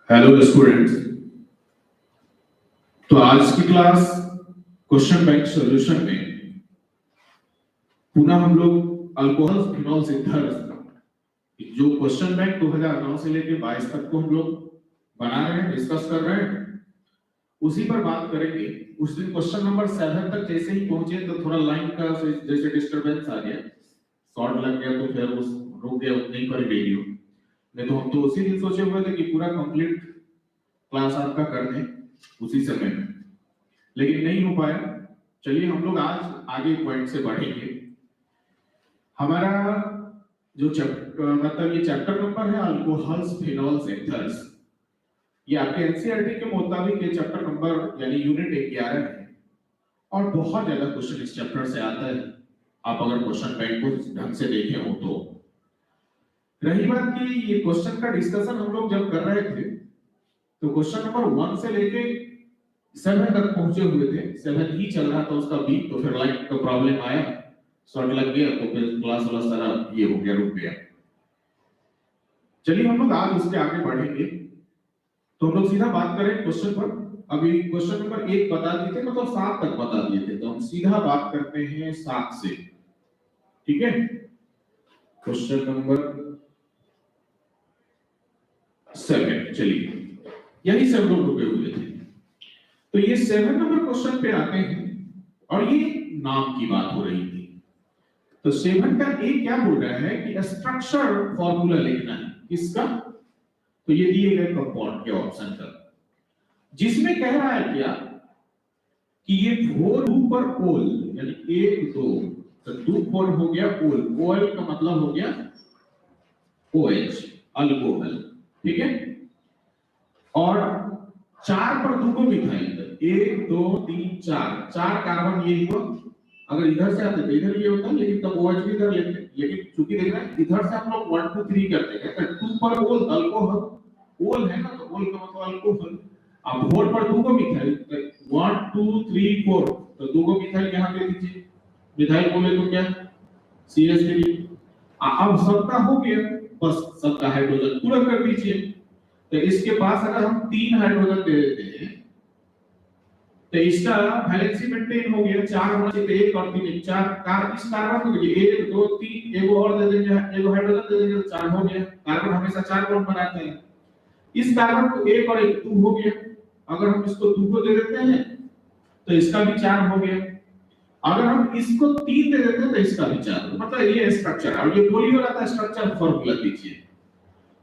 Hello students. तो आज की क्लास क्वेश्चन बैंक सॉल्यूशन में पुनः हम लोग अल्कोहल्स फिनोल्स ईथर्स जो क्वेश्चन बैंक 2009 से लेकर 22 तक को हम लोग बना रहे हैं, डिस्कस कर रहे हैं, उसी पर बात करेंगे। उस दिन क्वेश्चन नंबर 7 तक जैसे ही पहुंचे तो थोड़ा लाइन का जैसे डिस्टरबेंस आ गया, शॉर्ट लग गया, तो फिर उस रुक गया उतने ही पर वीडियो। नहीं तो हम तो उसी दिन सोचे हुए थे कि पूरा कंप्लीट क्लास आपका कर दें उसी समय में, लेकिन नहीं हो पाया। चलिए हम लोग आज आगे पॉइंट से बढ़ेंगे। हमारा जो मतलब ये चैप्टर नंबर है अल्कोहल्स फिनोल्स एथर्स। ये आपके एनसीईआरटी के मुताबिक ये चैप्टर नंबर यानी यूनिट 11 है और बहुत ज्यादा क्वेश्चन इस चैप्टर से आता है, आप अगर क्वेश्चन बैंक को ढंग से देखे हो तो। रही बात की ये क्वेश्चन का डिस्कशन हम लोग जब कर रहे थे तो क्वेश्चन नंबर 1 से लेके 7 तक पहुंचे हुए थे। 7 ही चल रहा था उसका बीट, तो फिर लाइट का प्रॉब्लम आया, शॉर्ट लग गया, तो फिर क्लास वाला सारा ये हो गया, रुक गया। चलिए हम लोग आज उसके आगे बढ़ेंगे। तो हम लोग सीधा बात करें क्वेश्चन पर। अभी क्वेश्चन नंबर 1 बता दिए थे, मतलब 7 तक बता दिए थे, तो हम सीधा बात करते हैं 7 से। ठीक है, क्वेश्चन नंबर 7, चलिए यही सब लोग रुके हुए थे। तो ये 7 नंबर क्वेश्चन पे आते हैं और ये नाम की बात हो रही थी। तो 7 का ए क्या बोल रहा है कि स्ट्रक्चर फॉर्मूला लिखना है किसका, तो ये दिए गए कंपाउंड के ऑप्शन का, जिसमें कह रहा है क्या कि ये 4 पर ओल यानी 1 2, तो 2 4 हो गया ओल, ओल का मतलब हो गया OH अल्कोहल। ठीक है, और 4 पर 2 को मिथाइल, 1 2 3 4 4 कार्बन ये हुआ। अगर इधर से आते तो इधर ये होता, लेकिन तब OH भी इधर लेते, लेकिन चूंकि देख रहे हैं इधर से हम लोग 1 2 3 करते हैं, तो 2 पर ओल अल्कोहल, ओल है ना, तो ओल का मतलब अल्कोहल। अब 4 पर 2 को मिथाइल, 1 2 3 4, तो 2 को मिथाइल यहां पे दीजिए, मिथाइल बोले तो क्या CH3। अब सबका हो गया, बस सबका हाइड्रोजन पूरा कर दीजिए। तो इसके पास अगर हम 3 हाइड्रोजन दे देते हैं तो इसका वैलेंसी मेंटेन हो गया, 4 होना चाहिए, 1 और 3 4 कार्बन, इस कार्बन को 1 2 3 एगो और दे देंगे, एगो हाइड्रोजन दे देंगे तो 4 हो गया। कार्बन हमेशा 4 बॉन्ड बनाते हैं, इस कार्बन को 1 और 1 2 हो गया। अगर हम इसको 2 को दे देते हैं तो इसका भी 4 हो गया। अगर हम इसको 3 दे देते हैं तो इसका भी 4, मतलब ये स्ट्रक्चर। और ये बोली हो रहा था स्ट्रक्चर फॉर्मूला दीजिए,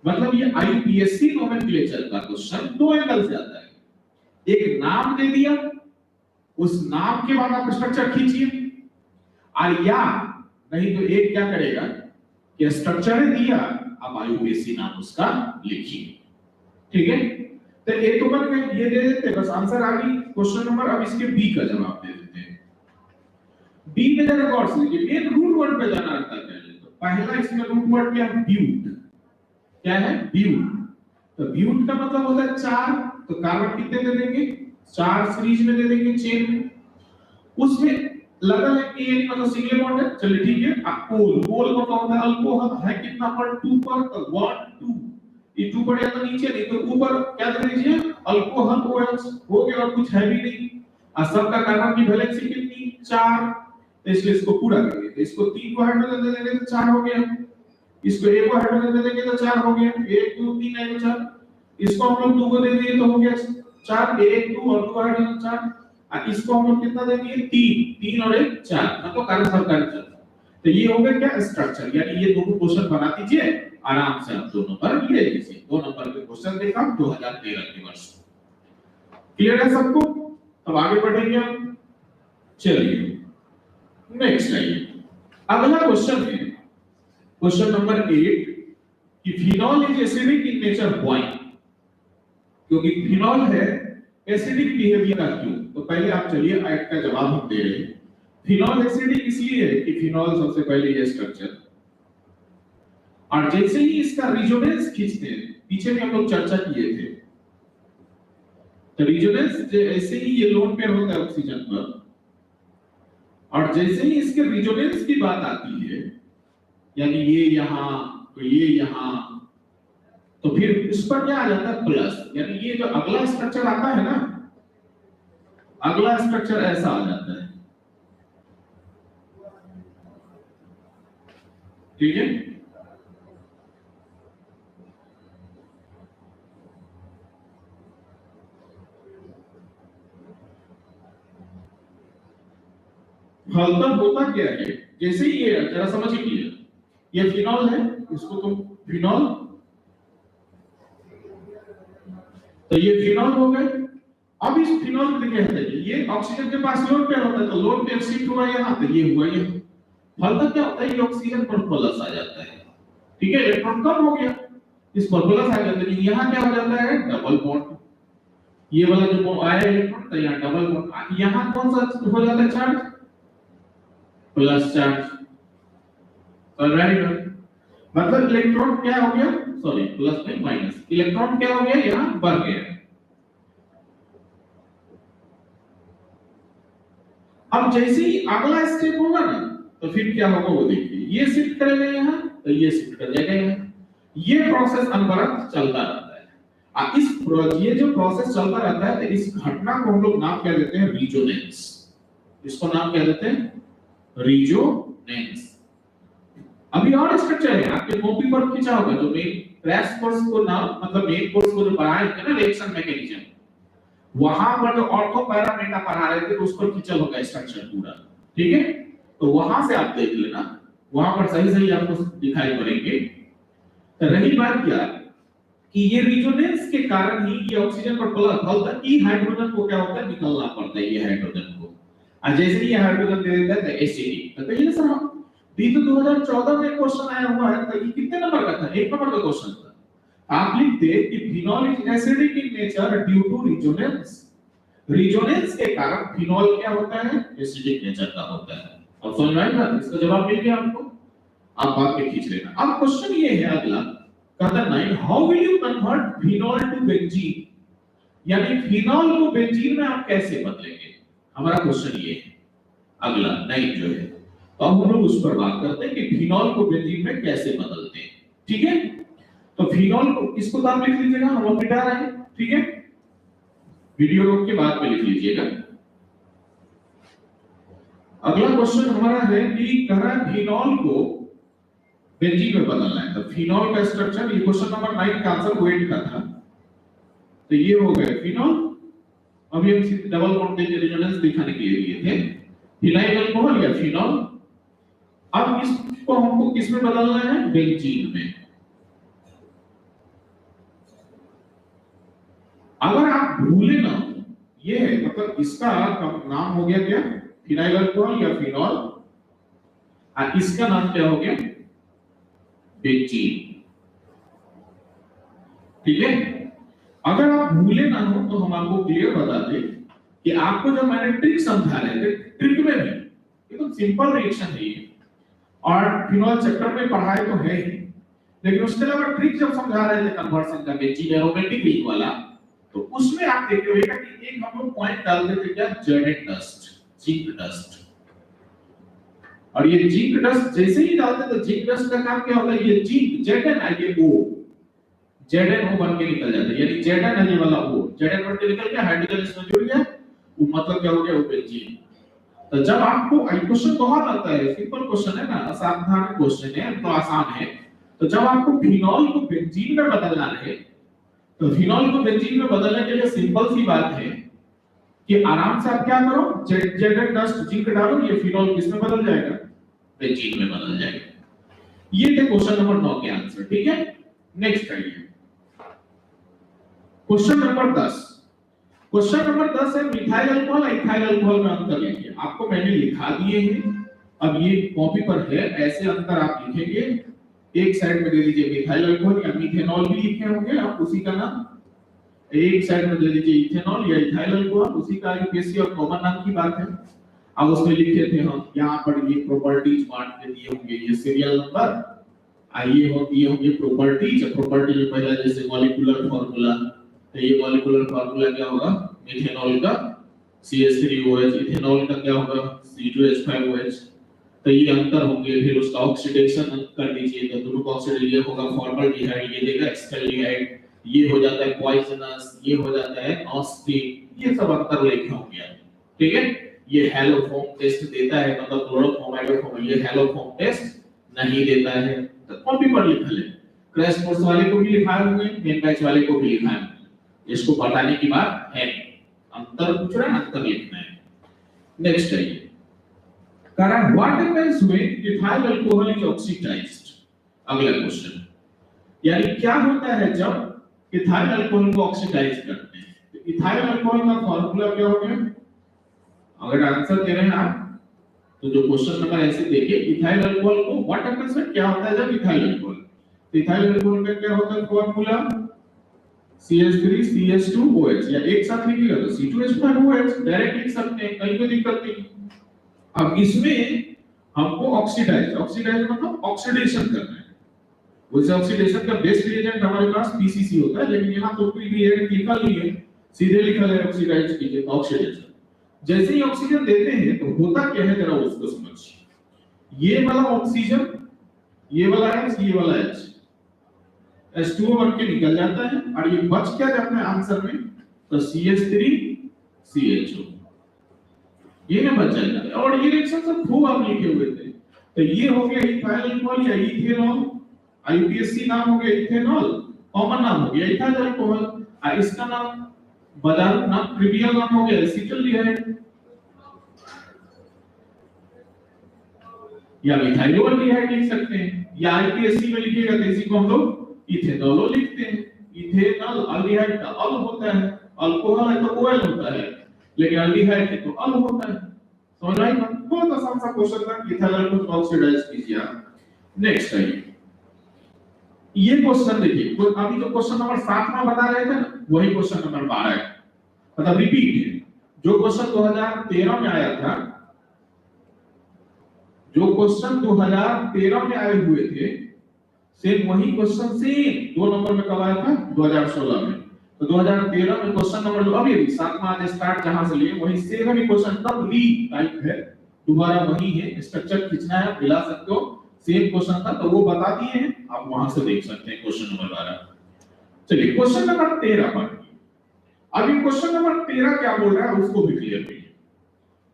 मतलब ये आईपीएससी नोमेनक्लेचर का क्वेश्चन 2 एंगल से आता है। एक नाम दे दिया, उस नाम के बाद आप स्ट्रक्चर खींचिए, और या नहीं तो एक क्या करेगा कि स्ट्रक्चर दिया, आप आईपीएससी नाम उसका लिखिए। ठीक है, तो ए तो बन गए, ये दे देते, बस आंसर आ गई क्वेश्चन नंबर। अब इसके बी का जवाब दे देते हैं। बी में जरा गौर से देखिए, एक रूट वर्ड पे जाना रहता है पहले। तो पहला इसमें रूट वर्ड क्या है, ब्यूट। क्या है, ब्यूट। तो ब्यूट का मतलब होता है 4, तो कार्बन कितने दे देंगे, 4 सीरीज में दे देंगे, चेन में। उसमें लगा है कि ये मतलब सिंगल बॉन्ड है, चलिए ठीक है। अब कोल, कोल का होता है अल्कोहल, है कितना पर 2 पर, तो 1 2, ये 2 पर या तो नीचे नहीं तो ऊपर क्या दे दीजिए, अल्कोहल OH हो गया, और कुछ है भी नहीं। और सबका कार्बन की वैलेंसी कितनी, 4, तो इसलिए इसको पूरा करिए। तो इसको 3 को हाइड्रोजन दे देंगे तो 4 हो गया, इसको 1 को हाइड्रोजन दे देंगे तो 4 हो गया, 1 2 3 1 4। इसको हम लोग 2 को दे दिए तो हो गया 4, 1 2 और 2 हाइड्रोजन 4। और इसको हम लोग कितना दे दिए, 3 3 और 1 4, मतलब कार्बन सब कार्बन। तो ये हो गया क्या, स्ट्रक्चर। यानी ये दोनों क्वेश्चन बना दीजिए आराम से, आप 2 नंबर ले लीजिए। 2 नंबर के क्वेश्चन देखा 2013 के वर्ष। क्लियर है सबको? अब आगे बढ़ेंगे हम। चलिए नेक्स्ट आइए, अगला क्वेश्चन है क्वेश्चन नंबर 8 कि phenol is acidic in nature why. क्योंकि फिनॉल है, एसिडिक बिहेवियर का क्यों? तो पहले आप चलिए ऐड का जवाब हम दे रहे हैं। फिनॉल एसिडिक इसलिए है कि फिनॉल सबसे पहले ये स्ट्रक्चर, और जैसे ही इसका रिजोनेंस खींचते हैं, पीछे में हम लोग चर्चा किए थे, तो रिजोनेंस ऐसे ही ये लोन पेयर होता है ऑक्सीजन पर, और जैसे ही इसके रिजोनेंस की बात आती है, यानी ये यहां तो ये यहां, तो फिर इस पर क्या आ जाता है प्लस, यानी ये जो अगला स्ट्रक्चर आता है ना, अगला स्ट्रक्चर ऐसा आ जाता है, ठीक है। हल्का होता क्या है, जैसे ही ये जरा समझ लीजिए, ये फिनॉल है, इसको तुम फिनॉल, तो ये फिनॉल हो गए। अब इस फिनॉल में क्या है, ये ऑक्सीजन के पास लोड पेयर होता है, तो लोड पेयर शिफ्ट हुआ यहाँ, तो ये हुआ ये। फलता क्या होता है, ये ऑक्सीजन पर प्लस आ जाता है, ठीक है, इलेक्ट्रॉन कम हो गया, इस पर प्लस आ जाता है, लेकिन यहाँ क्या हो जाता है डबल बॉन्ड, ये वाला जो आया इलेक्ट्रॉन, तो यहाँ डबल बॉन्ड, यहाँ कौन सा हो जाता है चार्ज, प्लस चार्ज, राइट। मतलब इलेक्ट्रॉन क्या हो गया, सॉरी प्लस नहीं माइनस, इलेक्ट्रॉन क्या हो गया, यहाँ बढ़ गया। अब जैसे ही अगला स्टेप होगा ना, तो फिर क्या होगा वो देखिए, ये शिफ्ट करेगा यहाँ, तो ये शिफ्ट कर जाएगा यहाँ, ये प्रोसेस अनवरत चलता रहता है। ये जो प्रोसेस चलता रहता है, तो इस घटना को हम लोग नाम क्या देते हैं, रिजोनेंस। इसको नाम क्या देते हैं, रिजोनेंस। अभी और स्ट्रक्चर है, आपके कॉपी पर खींचा होगा, जो मेन क्रैश कोर्स को नाम, मतलब मेन कोर्स को जो पढ़ाए थे ना रिएक्शन मैकेनिज्म, वहां पर जो ऑर्थो पैरामीटर पढ़ा रहे थे, तो उस पर खींचा होगा स्ट्रक्चर पूरा, ठीक है। तो वहां से आप देख लेना, वहां पर सही सही आपको दिखाई पड़ेंगे। तो रही बात क्या कि ये रिजोनेंस के कारण ही ये ऑक्सीजन पर प्लस फलता है, हाइड्रोजन को क्या होता है, निकलना पड़ता है ये हाइड्रोजन को, और जैसे ही ये हाइड्रोजन दे देता है एसिडिक। तो कहिए सर हम दी तो 2014 में क्वेश्चन आया हुआ है, तो ये कितने नंबर का था, 1 नंबर का क्वेश्चन था। आप लिख दे कि phenol is acidic in nature due to resonance. Resonance के कारण फिनॉल क्या होता है, एसिडिक नेचर का होता है। अब समझ में आया, इसका जवाब मिल गया आपको, आप बात में खींच लेना। अब क्वेश्चन ये है अगला, कहता 9 how will you convert phenol to benzene, यानी फिनॉल को बेंजीन में आप कैसे बदलेंगे, हमारा क्वेश्चन ये है अगला 9 जो है। तो अब हम लोग उस पर बात करते हैं कि फिनॉल को बेंजीन में कैसे बदलते हैं, ठीक है। तो फिनॉल को, इसको तो आप लिख लीजिएगा, हम लोग मिटा रहे हैं, ठीक है, वीडियो रोक के बाद में लिख लीजिएगा। अगला क्वेश्चन हमारा है कि कह रहा है फिनॉल को बेंजीन में बदलना है। तो फिनॉल का स्ट्रक्चर, ये क्वेश्चन नंबर 9 का आंसर वेट का था, तो ये हो गए फिनॉल। अभी हम डबल बॉन्ड के रेजोनेंस दिखाने के लिए लिए थे, फिनाइल अल्कोहल या फिनॉल। अब इसको हमको किस में बदलना है, बेंजीन में। अगर आप भूले ना, ये है मतलब इसका नाम हो गया क्या, फिनाइल अल्कोहल या फिनॉल, और इसका नाम क्या हो गया, बेंजीन, ठीक है। अगर आप भूले ना हो तो हम आपको क्लियर बता दें कि आपको जब मैंने ट्रिक समझा रहे थे, ट्रिक में भी एकदम सिंपल रिएक्शन है ये, और फिनॉल चैप्टर में पढ़ाए तो है ही, लेकिन उसके अलावा ट्रिक जब समझा रहे थे कन्वर्शन का बेंजीन एरोमेटिक रिंग वाला, तो उसमें आप देख रहे होगा कि एक हम लोग पॉइंट डालते थे क्या, जेडेड डस्ट, जिंक डस्ट। और ये जिंक डस्ट जैसे ही डालते तो जिंक डस्ट का काम क्या होता है, ये जिंक जेडन है, ये ओ जेडन ओ बन के निकल जाता है, यानी जेडन है ये वाला ओ, जेडन बन के निकल गया, हाइड्रोजन इसमें जुड़ गया, वो मतलब क्या हो गया, वो बेंजीन। तो जब आपको क्वेश्चन बहुत आता है, सिंपल क्वेश्चन है ना, असाधारण क्वेश्चन है तो आसान है। तो जब आपको फिनॉल को बेंजीन में बदलना है, तो फिनॉल को बेंजीन में बदलने के लिए सिंपल सी बात है कि आराम से आप क्या करो, जेडेड डस्ट जिंक डालो, ये फिनॉल किस में बदल जाएगा, बेंजीन में बदल जाएगा। ये थे क्वेश्चन नंबर 9 के आंसर, ठीक है। नेक्स्ट करिए क्वेश्चन नंबर 10। क्वेश्चन नंबर 10 है मिथाइल अल्कोहल इथाइल अल्कोहल में अंतर लिखिए। आपको मैंने लिखा दिए हैं, अब ये कॉपी पर है, ऐसे अंतर आप लिखेंगे, एक साइड में दे दीजिए मिथाइल अल्कोहल या मिथेनॉल भी लिखे होंगे आप उसी का नाम, एक साइड में दे दीजिए इथेनॉल या इथाइल अल्कोहल, उसी का यूपीएससी और कॉमन नाम की बात है। अब उसमें लिखे थे हम, यहाँ पर ये प्रॉपर्टीज बांट के दिए होंगे, ये सीरियल नंबर, आइए हो दिए होंगे प्रॉपर्टीज। प्रॉपर्टी में पहला जैसे मॉलिक्यूलर फार्मूला, तो ये मॉलिक्यूलर फार्मूला क्या होगा, मिथेनॉल का CH3OH, इथेनॉल का क्या होगा, C2H5OH, तो ये अंतर होंगे, फिर उसका ऑक्सीडेशन कर दीजिए तो दोनों का ऑक्सीडेशन ये होगा फॉर्मल्डिहाइड, ये देगा एक्सटेल्डिहाइड, ये हो जाता है पॉइजनस, ये हो जाता है नॉस्टिक, ये सब अंतर लिखे होंगे। ठीक है, ये हैलोफॉर्म टेस्ट देता है, मतलब क्लोरोफॉर्म हाइड्रोफॉर्म, ये हैलोफॉर्म टेस्ट नहीं देता है। तो कॉपी पर लिखा ले, क्रैश कोर्स वाले को भी लिखाए हुए, मेन बैच वाले को भी लिखाए हुए, इसको बताने की बात है नहीं, अंतर पूछ रहा है, अंतर लिखना है। नेक्स्ट है कारण what happens when ethyl alcohol is oxidised. अगला क्वेश्चन, यानी क्या होता है जब इथाइल अल्कोहल को ऑक्सीडाइज करते हैं। तो इथाइल अल्कोहल का फार्मूला क्या हो गया, अगर आंसर दे रहे हैं आप तो जो क्वेश्चन नंबर ऐसे देखिए, इथाइल अल्कोहल को व्हाट हैपेंस व्हेन क्या होता है जब इथाइल अल्कोहल, तो इथाइल अल्कोहल का क्या होता है फार्मूला CH3CH2OH, या एक साथ लिखिएगा तो C2H5OH डायरेक्ट लिख सकते हैं, कहीं कोई दिक्कत नहीं। अब इसमें हमको ऑक्सीडाइज मतलब ऑक्सीडेशन करना है, वैसे ऑक्सीडेशन का बेस्ट रिएजेंट हमारे पास PCC होता है, लेकिन यहाँ तो कोई रिएजेंट लिखा नहीं है, सीधे लिखा है ऑक्सीडाइज कीजिए ऑक्सीडेशन। जैसे ही ऑक्सीजन देते हैं तो होता क्या है जरा उसको समझिए, ये वाला ऑक्सीजन, ये वाला H, ये वाला H, H2O बन के निकल जाता है, और ये बच क्या जाता है आंसर में, तो CH3CHO, ये ना बच जाएगा। और ये रिएक्शन सब खूब आप लिखे हुए थे, तो ये हो गया इथाइल अल्कोहल या इथेनॉल, IUPAC नाम हो गया इथेनॉल, कॉमन नाम हो गया इथाइल अल्कोहल, और इसका नाम बदल नाम ट्रिवियल नाम हो गया एसिटिल्डिहाइड या मिथाइलोल्डिहाइड लिख सकते हैं, या IUPAC में लिखिएगा तो इसी को हम लोग इथेनॉल लिखते हैं। इथेनॉल अल्डिहाइड का अल होता है, अल्कोहल है तो OL होता है, लेकिन अल्डिहाइड है तो अल होता है। समझ आई बात, बहुत आसान सा क्वेश्चन था, इथाइल अल्कोहल को ऑक्सीडाइज कीजिए आप। नेक्स्ट है ये क्वेश्चन देखिए, अभी जो क्वेश्चन नंबर 7 में बता रहे थे ना, वही क्वेश्चन नंबर 12 है, मतलब रिपीट है। जो क्वेश्चन 2013 में आया था, जो क्वेश्चन 2013 में आए हुए थे, सेम वही क्वेश्चन सेम 2 नंबर में कब आया था, 2016 में। तो 2013 में क्वेश्चन नंबर जो अभी 7वां आज स्टार्ट जहां से लिए वही सेम ही क्वेश्चन तब री टाइप है, दोबारा वही है, स्ट्रक्चर खींचना है मिला सकते हो, सेम क्वेश्चन था तो वो बता दिए हैं, आप वहां से देख सकते हैं क्वेश्चन नंबर 12। चलिए क्वेश्चन नंबर 13 पर, अभी क्वेश्चन नंबर 13 क्या बोल रहा है उसको भी क्लियर करिए।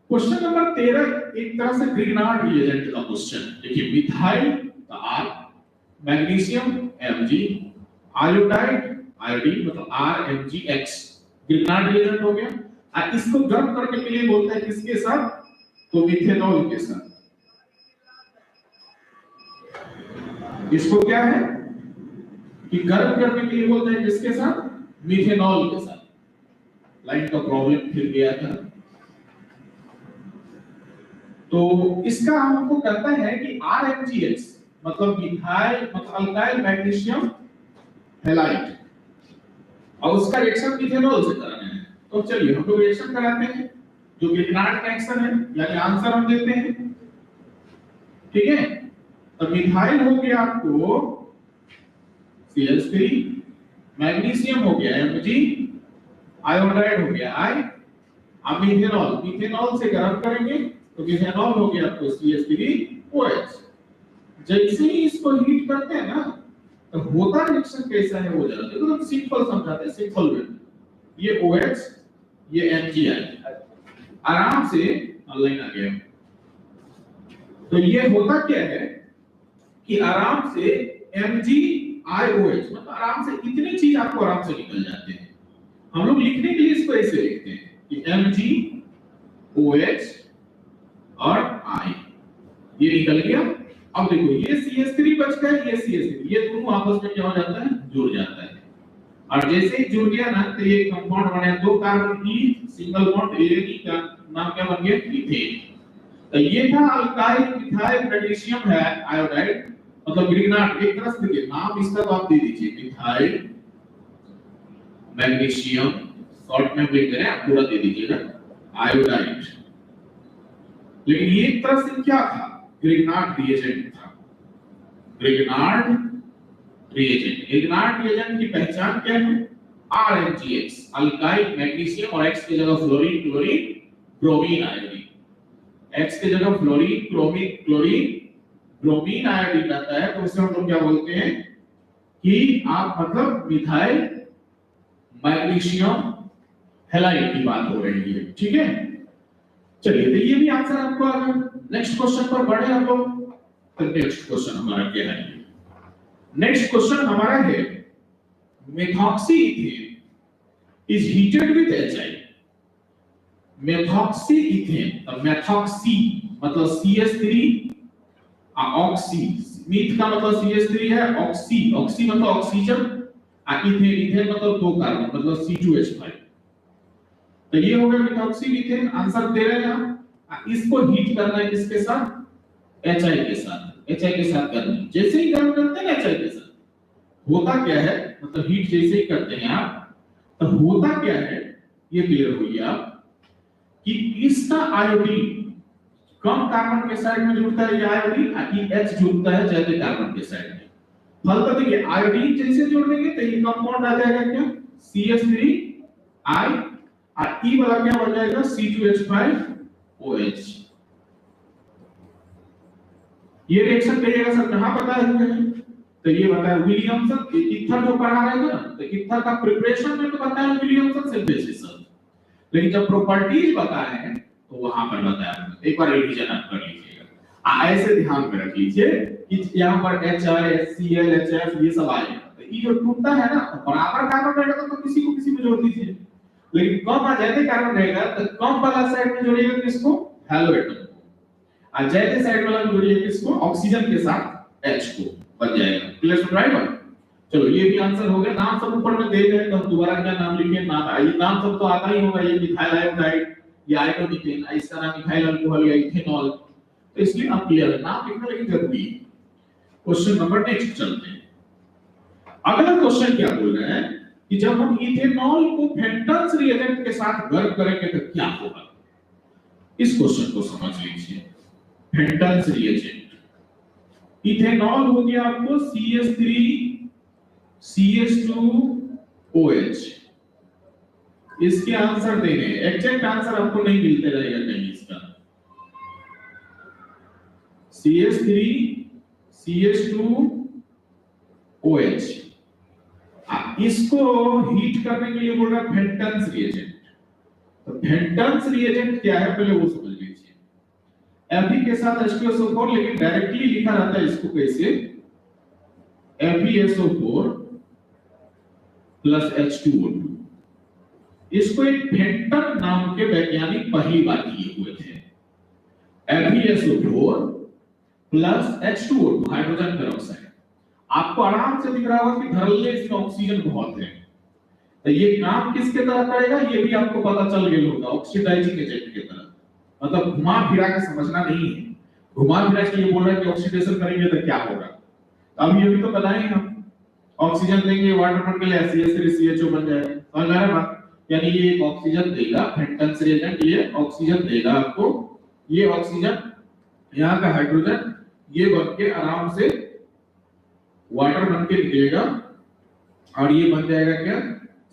क्वेश्चन नंबर 13 एक तरह से ग्रिग्नार्ड रिएजेंट का क्वेश्चन। देखिए मिथाइल का R, magnesium Mg, iodide iodine मतलब RMgX, ग्रिग्नार्ड रिएजेंट हो गया। और इसको गर्म करने के लिए बोलते हैं किसके साथ, तो मिथेनॉल के साथ। इसको क्या है कि गर्म करने के लिए बोलते हैं किसके साथ, मिथेनॉल के साथ। लाइन का प्रॉब्लम फिर गया था, तो इसका हमको कहता है कि RMgX मतलब मिथाइल मतलब अल्काइल मैग्नीशियम हैलाइड, और उसका रिएक्शन मिथेनॉल से कराना है। तो चलिए हम लोग रिएक्शन कराते हैं, जो ग्रिग्नार्ड रिएक्शन है, यानी आंसर हम देते हैं। ठीक है, तो मिथाइल हो गया आपको CH3, मैग्नीशियम हो गया Mg, आयोडाइड हो गया I, अब मिथेनॉल से गर्म करेंगे तो मिथेनॉल हो गया आपको CH3OH। जैसे ही इसको हीट करते हैं ना तो होता रिएक्शन कैसा है वो जरा देखो, तो सिंपल समझाते हैं, सिंपल वे। ये OH, ये MgI, आराम से ऑनलाइन आ गया। तो ये होता क्या है कि आराम से MgIOH मतलब आराम से इतनी चीज आपको आराम से निकल जाते हैं। हम लोग लिखने के लिए इसको ऐसे लिखते हैं कि MgOH और I, ये निकल गया। अब देखो ये CH3 बच गया, ये CH3, ये दोनों आपस में क्या हो जाता है, जुड़ जाता है। और जैसे ही जुड़ गया ना तो ये कंपाउंड बना, 2 कार्बन की सिंगल बॉन्ड ANE का नाम क्या बन गया, इथेन। तो ये था अल्काइल मिथाइल मैग्नीशियम है आयोडाइड मतलब ग्रिग्नार्ड। एक तरह से देखिए नाम इसका तो आप दे दीजिए मिथाइल मैग्नीशियम, शॉर्ट में लिख रहे हैं, पूरा दे दीजिएगा आयोडाइड। लेकिन ये एक तरह से क्या था, ग्रिग्नार्ड रिएजेंट था। ग्रिग्नार्ड रिएजेंट की पहचान क्या है, RMgX, अल्काइल मैग्नीशियम और X की जगह fluorine, chlorine, bromine, iodine. X की जगह फ्लोरीन, क्लोरीन, ब्रोमीन, आयोडीन रहता है, तो उसे हम लोग क्या बोलते हैं कि आप मतलब मिथाइल मैग्नीशियम हैलाइड की बात हो रही है, ठीक है। चलिए, तो ये भी आंसर आपको आ गया। नेक्स्ट क्वेश्चन पर बढ़े हम लोग। तो नेक्स्ट क्वेश्चन हमारा क्या है? नेक्स्ट क्वेश्चन हमारा है methoxy ethane is heated with HI। Methoxy ethane, methoxy मतलब CH3 ऑक्सी, मीथ का मतलब CH3 है, ऑक्सी, ऑक्सी मतलब ऑक्सीजन, इथेन, इथेन मतलब दो कार्बन मतलब C2H5। तो ये हो गया मेथॉक्सी इथेन, आंसर दे रहे हैं आप। इसको हीट करना है किसके साथ? HI के साथ, HI के साथ करना है। जैसे ही गर्म करते हैं HI के साथ, होता क्या है, मतलब हीट जैसे ही करते हैं आप, तो होता क्या है ये क्लियर होइए आप कि इसका आयोडीन कम कार्बन के साइड में जुड़ता है, ये आयोडीन, H जुड़ता है ज्यादा कार्बन के साइड में। फल देखिए, आयोडीन जैसे जोड़ देंगे तो ये कंपाउंड आ जाएगा क्या? CH3I, और E वाला क्या बन जाएगा? C2H5OH। ये रिएक्शन करिएगा सर कहां बताए हुए हैं? तो ये बताया विलियमसन ईथर जो पढ़ा रहे थे ना, तो ईथर का प्रिपरेशन में तो बताया विलियमसन सिंथेसिस, लेकिन जब प्रॉपर्टीज बताए हैं तो वहां पर बताया। एक बार रिवीजन आप कर लीजिएगा, ऐसे ध्यान में रख लीजिए कि यहां पर HI, HCl, HF ये सब आएगा। तो ये जो टूटता है ना, तो बराबर कार्बन रहेगा तो किसी को किसी में जोड़ दीजिए, लेकिन कम आ जाते कार्बन रहेगा तो कम वाला साइड में जोड़िएगा किसको? हैलो एटम को, और ज्यादा साइड वाला में जोड़िए किसको? ऑक्सीजन के साथ H को, बन जाएगा। Clear right? चलो, ये भी आंसर हो गया। नाम सब ऊपर में दे रहे हैं, तो दोबारा क्या नाम लिखिए? ये नाम सब तो आता ही होगा, ये मिथाइल आयोडाइड, ये आयोडोनिथेन, इसका नाम मिथाइल अल्कोहल या इथेनॉल, तो इसलिए आप क्लियर है, नाम लिखना लेकिन जरूरी है। क्वेश्चन नंबर नेक्स्ट चलते हैं। अगला क्वेश्चन क्या बोल रहे हैं कि जब हम इथेनॉल को फेंटन्स रिएजेंट के साथ गर्म करेंगे तो क्या होगा? इस क्वेश्चन को समझ लीजिए। फेंटन्स रिएजेंट, इथेनॉल हो गया आपको CH3 CH2OH, इसके आंसर देने, एग्जैक्ट आंसर आपको नहीं मिलते रहेगा कहीं इसका। CH3 CH2OH, इसको हीट करने के लिए बोल रहा है फेंटन्स रिएजेंट। तो फेंटन्स रिएजेंट क्या है पहले वो समझ लीजिए। Fe के साथ H2SO4, लेकिन डायरेक्टली लिखा रहता है इसको कैसे? FeSO4 plus H2O2। इसको एक फेंटन नाम के वैज्ञानिक पहली बार किए हुए थे। FeSO4 plus H2O2 hydrogen peroxide. आपको आराम से दिख रहा होगा कि धरल्ले इसमें ऑक्सीजन बहुत है, तो ये काम किसके तरह करेगा ये भी आपको पता चल गया होगा, ऑक्सीडाइजिंग एजेंट की तरह। मतलब घुमा फिरा के समझना नहीं है, घुमा फिरा के ये बोल रहा है कि ऑक्सीडेशन करेंगे तो क्या होगा। अब ये भी तो बताएं हम, ऑक्सीजन देंगे वाटर बन के लिए CH3CHO बन जाएगा, समझ आ रहा है बात? यानी ये एक ऑक्सीजन देगा, फेंटन्स रिएजेंट ये ऑक्सीजन देगा आपको, ये ऑक्सीजन यहाँ का हाइड्रोजन ये बन के आराम से वाटर बन के निकलेगा, और ये बन जाएगा क्या?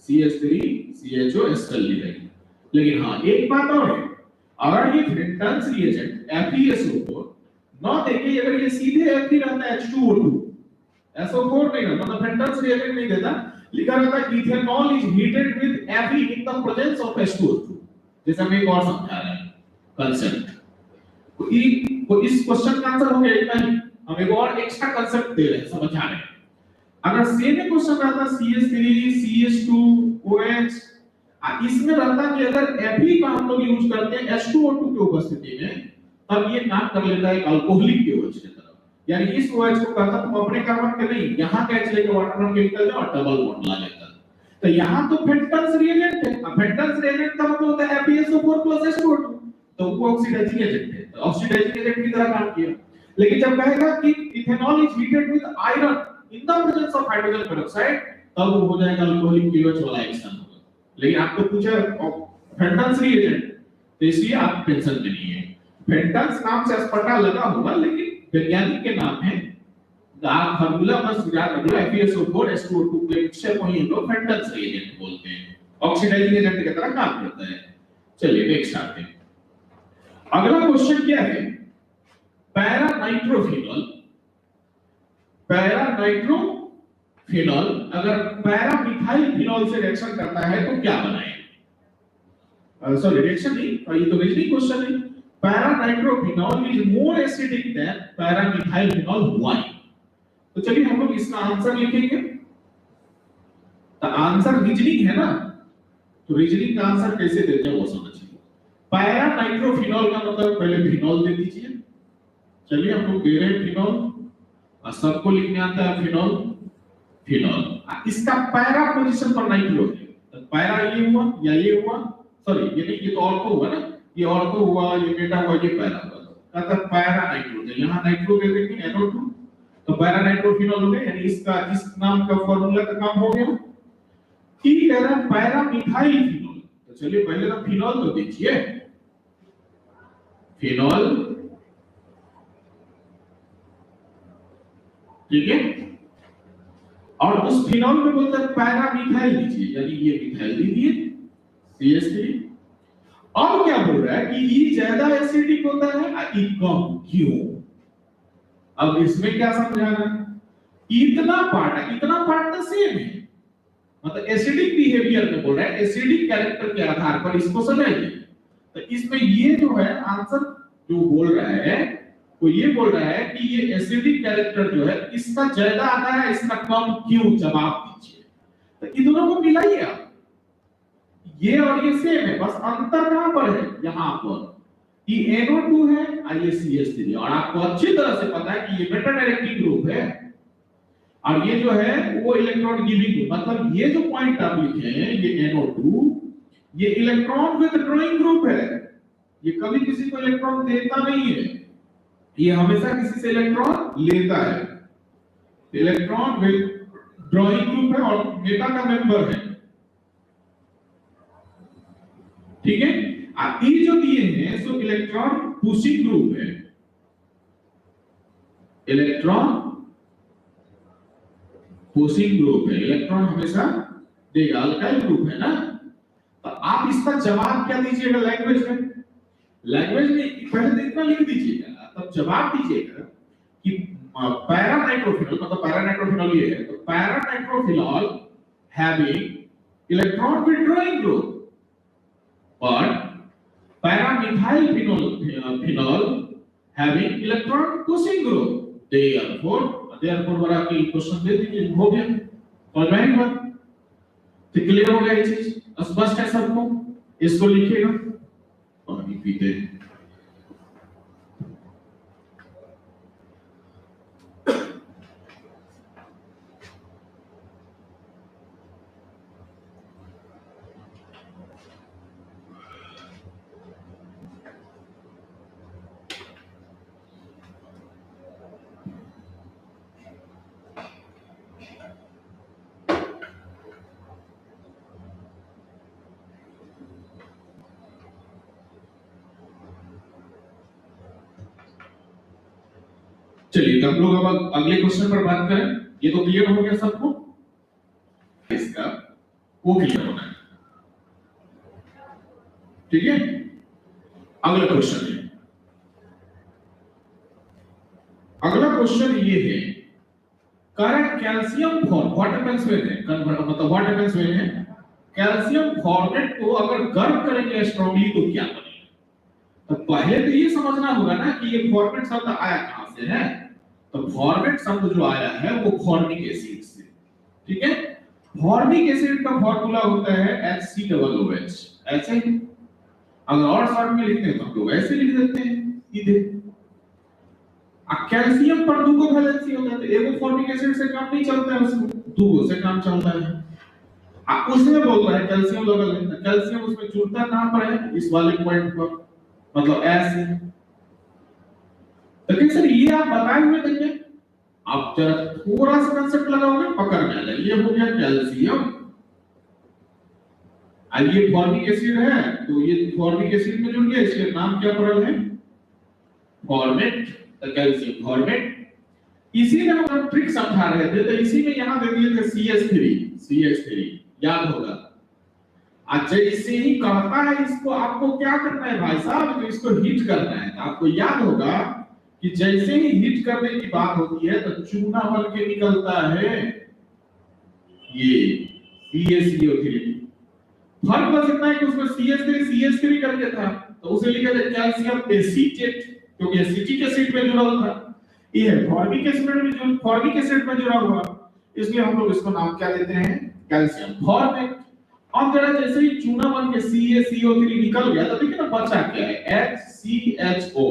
CH3CHO एस्टरलीन। लेकिन हाँ एक बात और है, अगर ये फेंटन्स रिएजेंट FeSO4 ना देखिए, अगर ये सीधे Fe रहता है H2O2, SO4 नहीं रहता, मतलब फेंटन्स रिएजेंट नहीं देता, लिखा रहता है ethanol is heated with Fe in the presence of H2O2। जैसे हम एक और समझा रहे हैं कांसेप्ट, तो इस क्वेश्चन का आंसर हो गया इतना ही। हम एक और एक्स्ट्रा कांसेप्ट दे रहे हैं, समझा रहे हैं। अगर सेम क्वेश्चन रहता CH3 CH2OH, इसमें रहता कि अगर Fe का हम लोग यूज करते हैं H2O2 की उपस्थिति में, तब ये काम कर लेता है अल्कोहलिक के OH की तरह। यानी इस OH को कहता तुम अपने कार्बन के नहीं, यहाँ का H लेके वाटर में निकल जाओ और डबल बॉन्ड ला लेता। तो यहाँ तो फेंटन्स रिएजेंट है, फेंटन्स रिएजेंट का मतलब होता है FeSO4 प्लस H2O2, तो वो ऑक्सीडाइजिंग एजेंट है, तो ऑक्सीडाइजिंग एजेंट की तरह काम किया। लेकिन जब कहेगा कि ethanol is heated with iron in the presence of hydrogen peroxide, तब वो हो जाएगा अल्कोहलिक के OH वाला एक्शन होगा। लेकिन आपको पूछा फेंटन्स रिएजेंट, तो इसलिए आप टेंशन में नहीं है। फेंटन्स नाम से पता लगा होगा, लेकिन वैज्ञानिक के नाम है, आप फार्मूला बस याद रखो, FeSO4 H2O2 के मिक्सचर को ही हम लोग फेंटन्स रिएजेंट बोलते हैं, ऑक्सीडाइजिंग एजेंट की तरह काम करता है। चलिए नेक्स्ट आते हैं। अगला क्वेश्चन क्या है, पैरा नाइट्रोफिनॉल, पैरा नाइट्रोफिनॉल अगर पैरा मिथाइल फिनॉल से रिएक्शन करता है तो क्या बनाएगा? सॉरी रिएक्शन नहीं, ये तो रीजनिंग क्वेश्चन है। Para nitrophenol is more acidic then para methyl phenol, why? तो चलिए हम लोग इसका आंसर लिखेंगे। तो आंसर रीजनिंग है ना, तो रीजनिंग का आंसर कैसे देते हैं वो समझिए। पैरा नाइट्रोफिनॉल का मतलब पहले फिनॉल दे दीजिए। चलिए हम लोग दे रहे हैं फिनॉल, और सबको लिखने आता है फिनॉल, फिनॉल। इसका पैरा पोजीशन पर नाइट्रो है, तो पैरा ये हुआ या ये हुआ, सॉरी ये नहीं, ये तो ऑर्थो हुआ ना, ये ऑर्थो हुआ, ये मेटा हुआ, ये पैरा हुआ, कहता पैरा नाइट्रो। तो यहाँ नाइट्रो दे देंगे NO2, तो पैरा नाइट्रोफिनॉल हो गया, यानी इसका इस नाम का फार्मूला का काम हो गया। ठीक है ना, पैरा मिथाइल फिनॉल, तो चलिए पहले तो फिनॉल तो दीजिए, फिनॉल, ठीक है, और उस फिनॉल में बोलते हैं पैरा मिथाइल दीजिए, यानी ये मिथाइल दीजिए CH3। और क्या बोल रहा है कि ये ज्यादा एसिडिक होता है और ये कम क्यों? अब इसमें क्या समझाना, इतना पार्ट तो सेम है, मतलब एसिडिक बिहेवियर में बोल रहा है, एसिडिक कैरेक्टर के आधार पर इसको समझिए। तो इसमें ये जो है आंसर जो बोल रहा है वो ये बोल रहा है कि ये एसिडिक कैरेक्टर जो है इसका ज्यादा आता है, इसका कम क्यों? जवाब दीजिए। तो इन दोनों को मिलाइए आप, ये और ये सेम है, बस अंतर कहां पर है, यहां पर ये NO2 है और ये CH3, और आपको अच्छी तरह से पता है कि ये मेटा डायरेक्टिंग ग्रुप है, और ये जो है वो इलेक्ट्रॉन गिविंग ग्रुप, मतलब ये जो पॉइंट आप लिखे हैं ये NO2, ये इलेक्ट्रॉन विथड्रॉइंग ग्रुप है, ये कभी किसी को इलेक्ट्रॉन देता नहीं है, ये हमेशा किसी से इलेक्ट्रॉन लेता है। इलेक्ट्रॉन विथड्रॉइंग ग्रुप है और मेटा का मेंबर है, ठीक है। ये जो दिए हैं सो इलेक्ट्रॉन पुशिंग ग्रुप है, इलेक्ट्रॉन पुशिंग ग्रुप है, इलेक्ट्रॉन हमेशा देगा, अल्काइल ग्रुप है ना। तो आप इसका जवाब क्या दीजिएगा लैंग्वेज में, लैंग्वेज में पहले तो इतना लिख दीजिएगा, तब जवाब दीजिएगा कि पैरा नाइट्रोफिनॉल, मतलब पैरा नाइट्रोफिनॉल ये है, तो para nitrophenol having electron withdrawing group, but para methyl phenol having electron pushing group, therefore बड़ा की क्वेश्चन दे दीजिए, हो गया। और मैं बात तो क्लियर हो गया, ये चीज स्पष्ट है सबको, इसको लिखिएगा। पानी पीते चलिए तो हम लोग अब अगले क्वेश्चन पर बात करें। ये तो क्लियर हो गया सबको, इसका वो क्लियर होना है, ठीक है। अगला क्वेश्चन है, अगला क्वेश्चन ये है, correct calcium for what happens when है, मतलब व्हाट हैपेंस व्हेन है कैल्शियम फॉर्मेट को अगर गर्म करेंगे स्ट्रांगली तो क्या बनेगा? तो पहले तो ये समझना होगा ना कि ये फॉर्मेट शब्द आया कहां से है। तो फॉर्मेट शब्द जो आया है वो फॉर्मिक एसिड से, ठीक है। फॉर्मिक एसिड का फार्मूला होता है HCOOH, ऐसे ही अगर और शॉर्ट में लिखते हैं तो हम लोग ऐसे लिख देते हैं सीधे। कैल्शियम पर दो को वैलेंसी होता है, तो एगो फॉर्मिक एसिड से काम नहीं चलता है, उसमें दो से काम चलता है। उसमें बोल रहा है कैल्शियम लगा लेना, कैल्शियम उसमें जुड़ता कहां पर है, इस वाले पॉइंट पर, मतलब ऐसे। लेकिन सर ये आप बताए हुए देखिए, आप जरा थोड़ा सा कांसेप्ट लगाओगे पकड़ में आ जाएगा। ये हो गया कैल्शियम, और ये फॉर्मिक एसिड है, तो ये फॉर्मिक एसिड में जुड़ गया, इसलिए नाम क्या पड़ा है फॉर्मेट, तो कैल्शियम फॉर्मेट। इसी में हम ट्रिक समझा रहे थे, तो इसी में यहां दे दिए थे CH3, याद होगा आज जैसे ही कहता है इसको आपको क्या करना है भाई साहब, तो इसको हिट करना है। आपको याद होगा कि जैसे ही हिट करने की बात होती है तो चूना बन के निकलता है ये CaCO3। फर्क बस इतना है कि उसमें CH3 करके था तो उसे लिखा था कैल्शियम एसीटेट, क्योंकि एसिटिक एसिड में जुड़ा हुआ था। ये है फॉर्मिक एसिड में जुड़ा हुआ, इसलिए हम लोग इसको नाम क्या देते हैं, कैल्शियम फॉर्मेट। अब जरा जैसे ही चूना बन के CaCO3 निकल गया तो देखिए ना बचा क्या है, HCHO।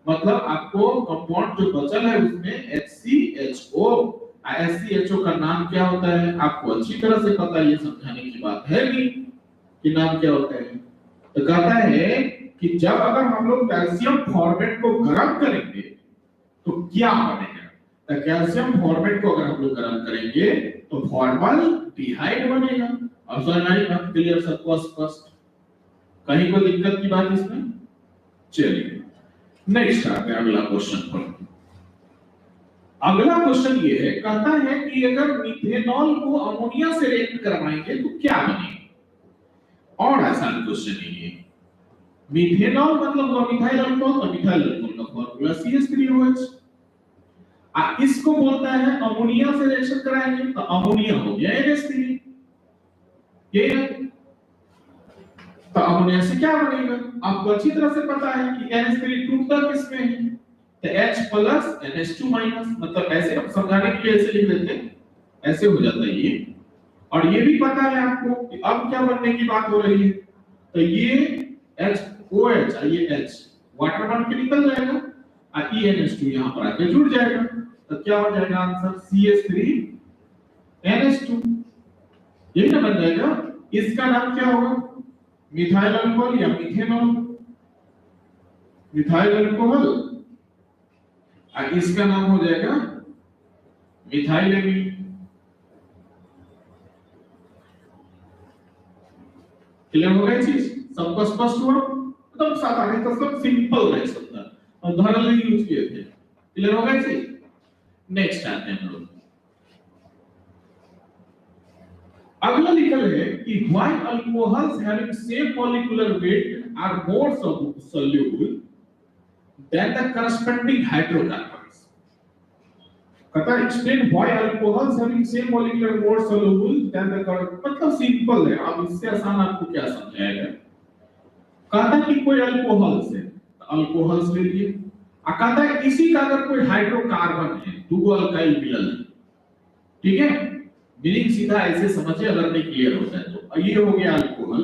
मतलब आपको कंपाउंड जो बचल है उसमें HCHO। HCHO का नाम क्या होता है आपको अच्छी तरह से पता है, ये समझाने की बात है नहीं कि नाम क्या होता है। तो कहता है कि जब अगर हम लोग कैल्शियम फॉर्मेट को गर्म करेंगे तो क्या बनेगा। तो कैल्शियम फॉर्मेट को अगर हम लोग गर्म करेंगे तो फॉर्मल्डिहाइड बनेगा। अब समझ बात क्लियर, सबको स्पष्ट, कहीं कोई दिक्कत की बात इसमें। चलिए नेक्स्ट आते हैं अगला क्वेश्चन पर। अगला क्वेश्चन ये है, कहता है कि अगर मिथेनॉल को अमोनिया से रिएक्ट करवाएंगे तो क्या बनेगा। और आसान क्वेश्चन है ये। मिथेनॉल मतलब वो मिथाइल अल्कोहल, और मिथाइल अल्कोहल का फार्मूला CH3OH। इसको बोलता है अमोनिया से रिएक्शन कराएंगे तो अमोनिया हो गया NH3। ये तो अमोनिया से क्या बनेगा आपको अच्छी तरह से पता है कि NH3 टूटता किसमें है, तो H प्लस NH2 माइनस। मतलब ऐसे हम समझाने के लिए ऐसे लिख देते हैं, ऐसे हो जाता है ये। और ये भी पता है आपको कि अब क्या बनने की बात हो रही है, तो ये HOH ये H वाटर बन के निकल जाएगा और NH2 यहां पर आके जुड़ जाएगा। तो क्या हो जाएगा आंसर, CH3NH2। यही ना बन जाएगा। इसका नाम क्या होगा, मिथाइल अल्कोहल या मिथेनॉल। मिथाइल अल्कोहल और इसका नाम हो जाएगा मिथाइल एमीन। क्लियर हो गया चीज, सबको स्पष्ट हुआ। एकदम सादा है, तो सब सिंपल है शब्द, और उदाहरण नहीं यूज किए थे। क्लियर हो गया चीज। नेक्स्ट आते हैं हम लोग। अगला लिखल है कि why alcohols having same molecular weight are more soluble than the corresponding hydrocarbons. कहता है explain why alcohols having same molecular weight more soluble than the मतलब सिंपल है। अब इससे आसान आपको क्या समझाएगा। कहता है कि कोई अल्कोहल से, अल्कोहल्स ले लिए, कहता है किसी का अगर कोई हाइड्रोकार्बन है, दो अल्काइल मिलल है, ठीक है। मीनिंग सीधा ऐसे समझिए, अगर नहीं क्लियर होता है तो ये हो गया अल्कोहल।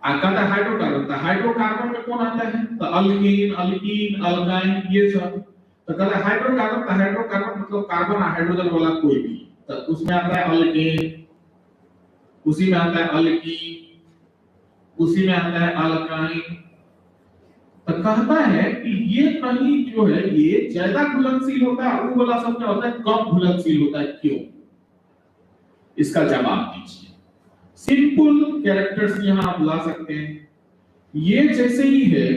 कहता है हाइड्रोकार्बन, तो हाइड्रोकार्बन में कौन आता है, तो अल्कीन, अल्कीन, अल्काइन, ये सब। तो कहता है हाइड्रोकार्बन, तो हाइड्रोकार्बन मतलब कार्बन हाइड्रोजन वाला कोई भी, तो उसमें आता है अल्केन, उसी में आता है अल्कीन, उसी में आता है अल्काइन। तो कहता है कि ये कहीं जो है ये ज्यादा घुलनशील होता है, वो वाला सब क्या होता है कम घुलनशील होता है, क्यों, इसका जवाब दीजिए। सिंपल कैरेक्टर्स यहां आप ला सकते हैं। ये जैसे ही है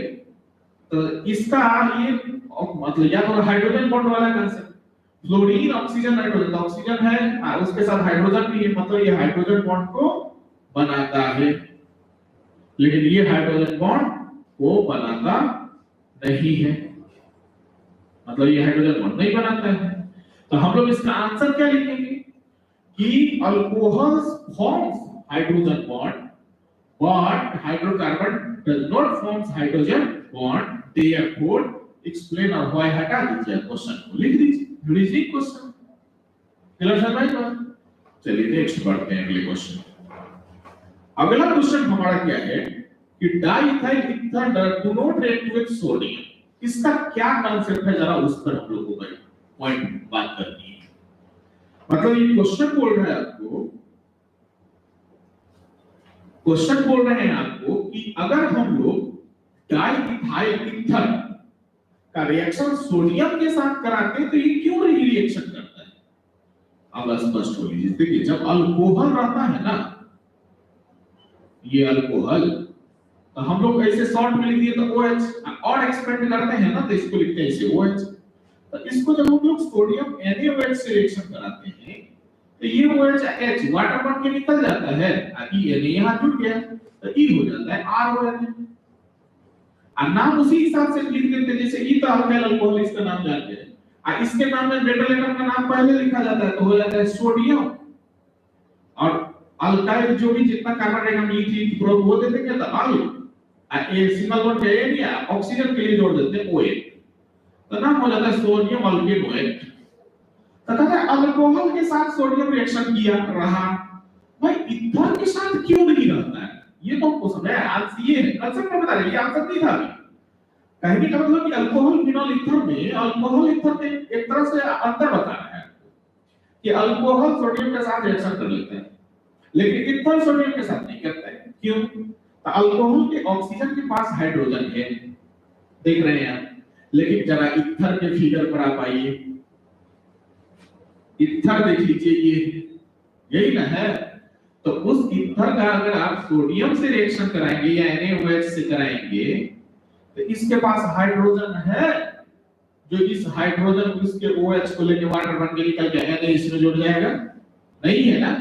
तो इसका ये मतलब या तो हाइड्रोजन बॉन्ड वाला concept, fluorine oxygen hydrogen, oxygen है और उसके साथ हाइड्रोजन भी है, मतलब ये हाइड्रोजन बॉन्ड को बनाता है। लेकिन ये हाइड्रोजन बॉन्ड वो बनाता नहीं है, मतलब ये हाइड्रोजन बॉन्ड नहीं बनाता है। तो हम लोग इसका आंसर क्या लिखेंगे कि alcohols forms hydrogen bond but hydrocarbon does not forms hydrogen bond, therefore explain और why हटा दीजिए, क्वेश्चन को लिख दीजिए, रीजनिंग क्वेश्चन। क्लियर है भाई बात। चलिए नेक्स्ट बढ़ते हैं अगले क्वेश्चन। अगला क्वेश्चन हमारा क्या है कि diethyl ether do not react with sodium. इसका क्या कांसेप्ट है, जरा उस पर हम लोग को पॉइंट बात करनी है। मतलब ये क्वेश्चन बोल रहा है आपको, क्वेश्चन बोल रहे हैं आपको कि अगर हम लोग डाइथाइल ईथर का रिएक्शन सोडियम के साथ कराते हैं तो ये क्यों नहीं रिएक्शन करता है। अब स्पष्ट हो लीजिए। देखिए जब अल्कोहल रहता है ना, ये अल्कोहल, तो हम लोग ऐसे शॉर्ट में लिख दिए तो OH, और एक्सपेंड करते हैं ना तो इसको लिखते हैं इसे OH। तो इसको जब हम लोग सोडियम NaOH से रिएक्शन कराते हैं तो ये OH H वाटर बन के निकल जाता है, E यहाँ जुड़ गया तो E हो जाता है R हो जाता है। और नाम उसी हिसाब से लिख देते हैं, जैसे ई तो अल्काइल अल्कोहल इसका नाम जानते हैं, और इसके नाम में मेटल एटम का नाम पहले लिखा जाता है तो हो जाता है सोडियम। और अल्काइल जो भी जितना कार्बन एटम लिथी प्रोप वो देते क्या था अल, ए सिंगल बॉन्ड है या ऑक्सीजन के लिए जोड़ देते हैं OH, तो नाम हो जाता है सोडियम अल्केनोएट। तो कहता है अल्कोहल के साथ सोडियम रिएक्शन किया रहा, भाई ईथर के साथ क्यों नहीं रहता है, ये तो हमको समझ आया। आज ये कंसेप्ट बता रहे, ये आंसर नहीं था। कहने का मतलब कि अल्कोहल फिनॉल ईथर में अल्कोहल ईथर में एक तरह से अंतर बता रहा है कि अल्कोहल सोडियम के साथ रिएक्शन कर लेते हैं लेकिन ईथर सोडियम के साथ नहीं करता है। क्यों? तो अल्कोहल के ऑक्सीजन के पास हाइड्रोजन है, देख रहे हैं आप, लेकिन जरा ईथर के फिगर पर आप आइए, ईथर देख लीजिए, ये यही ना है। तो उस ईथर का अगर आप सोडियम से रिएक्शन कराएंगे या NaOH से कराएंगे तो इसके पास हाइड्रोजन है, जो इस हाइड्रोजन इसके OH को लेके वाटर बन के निकल के Na इसमें जुड़ जाएगा, नहीं है ना,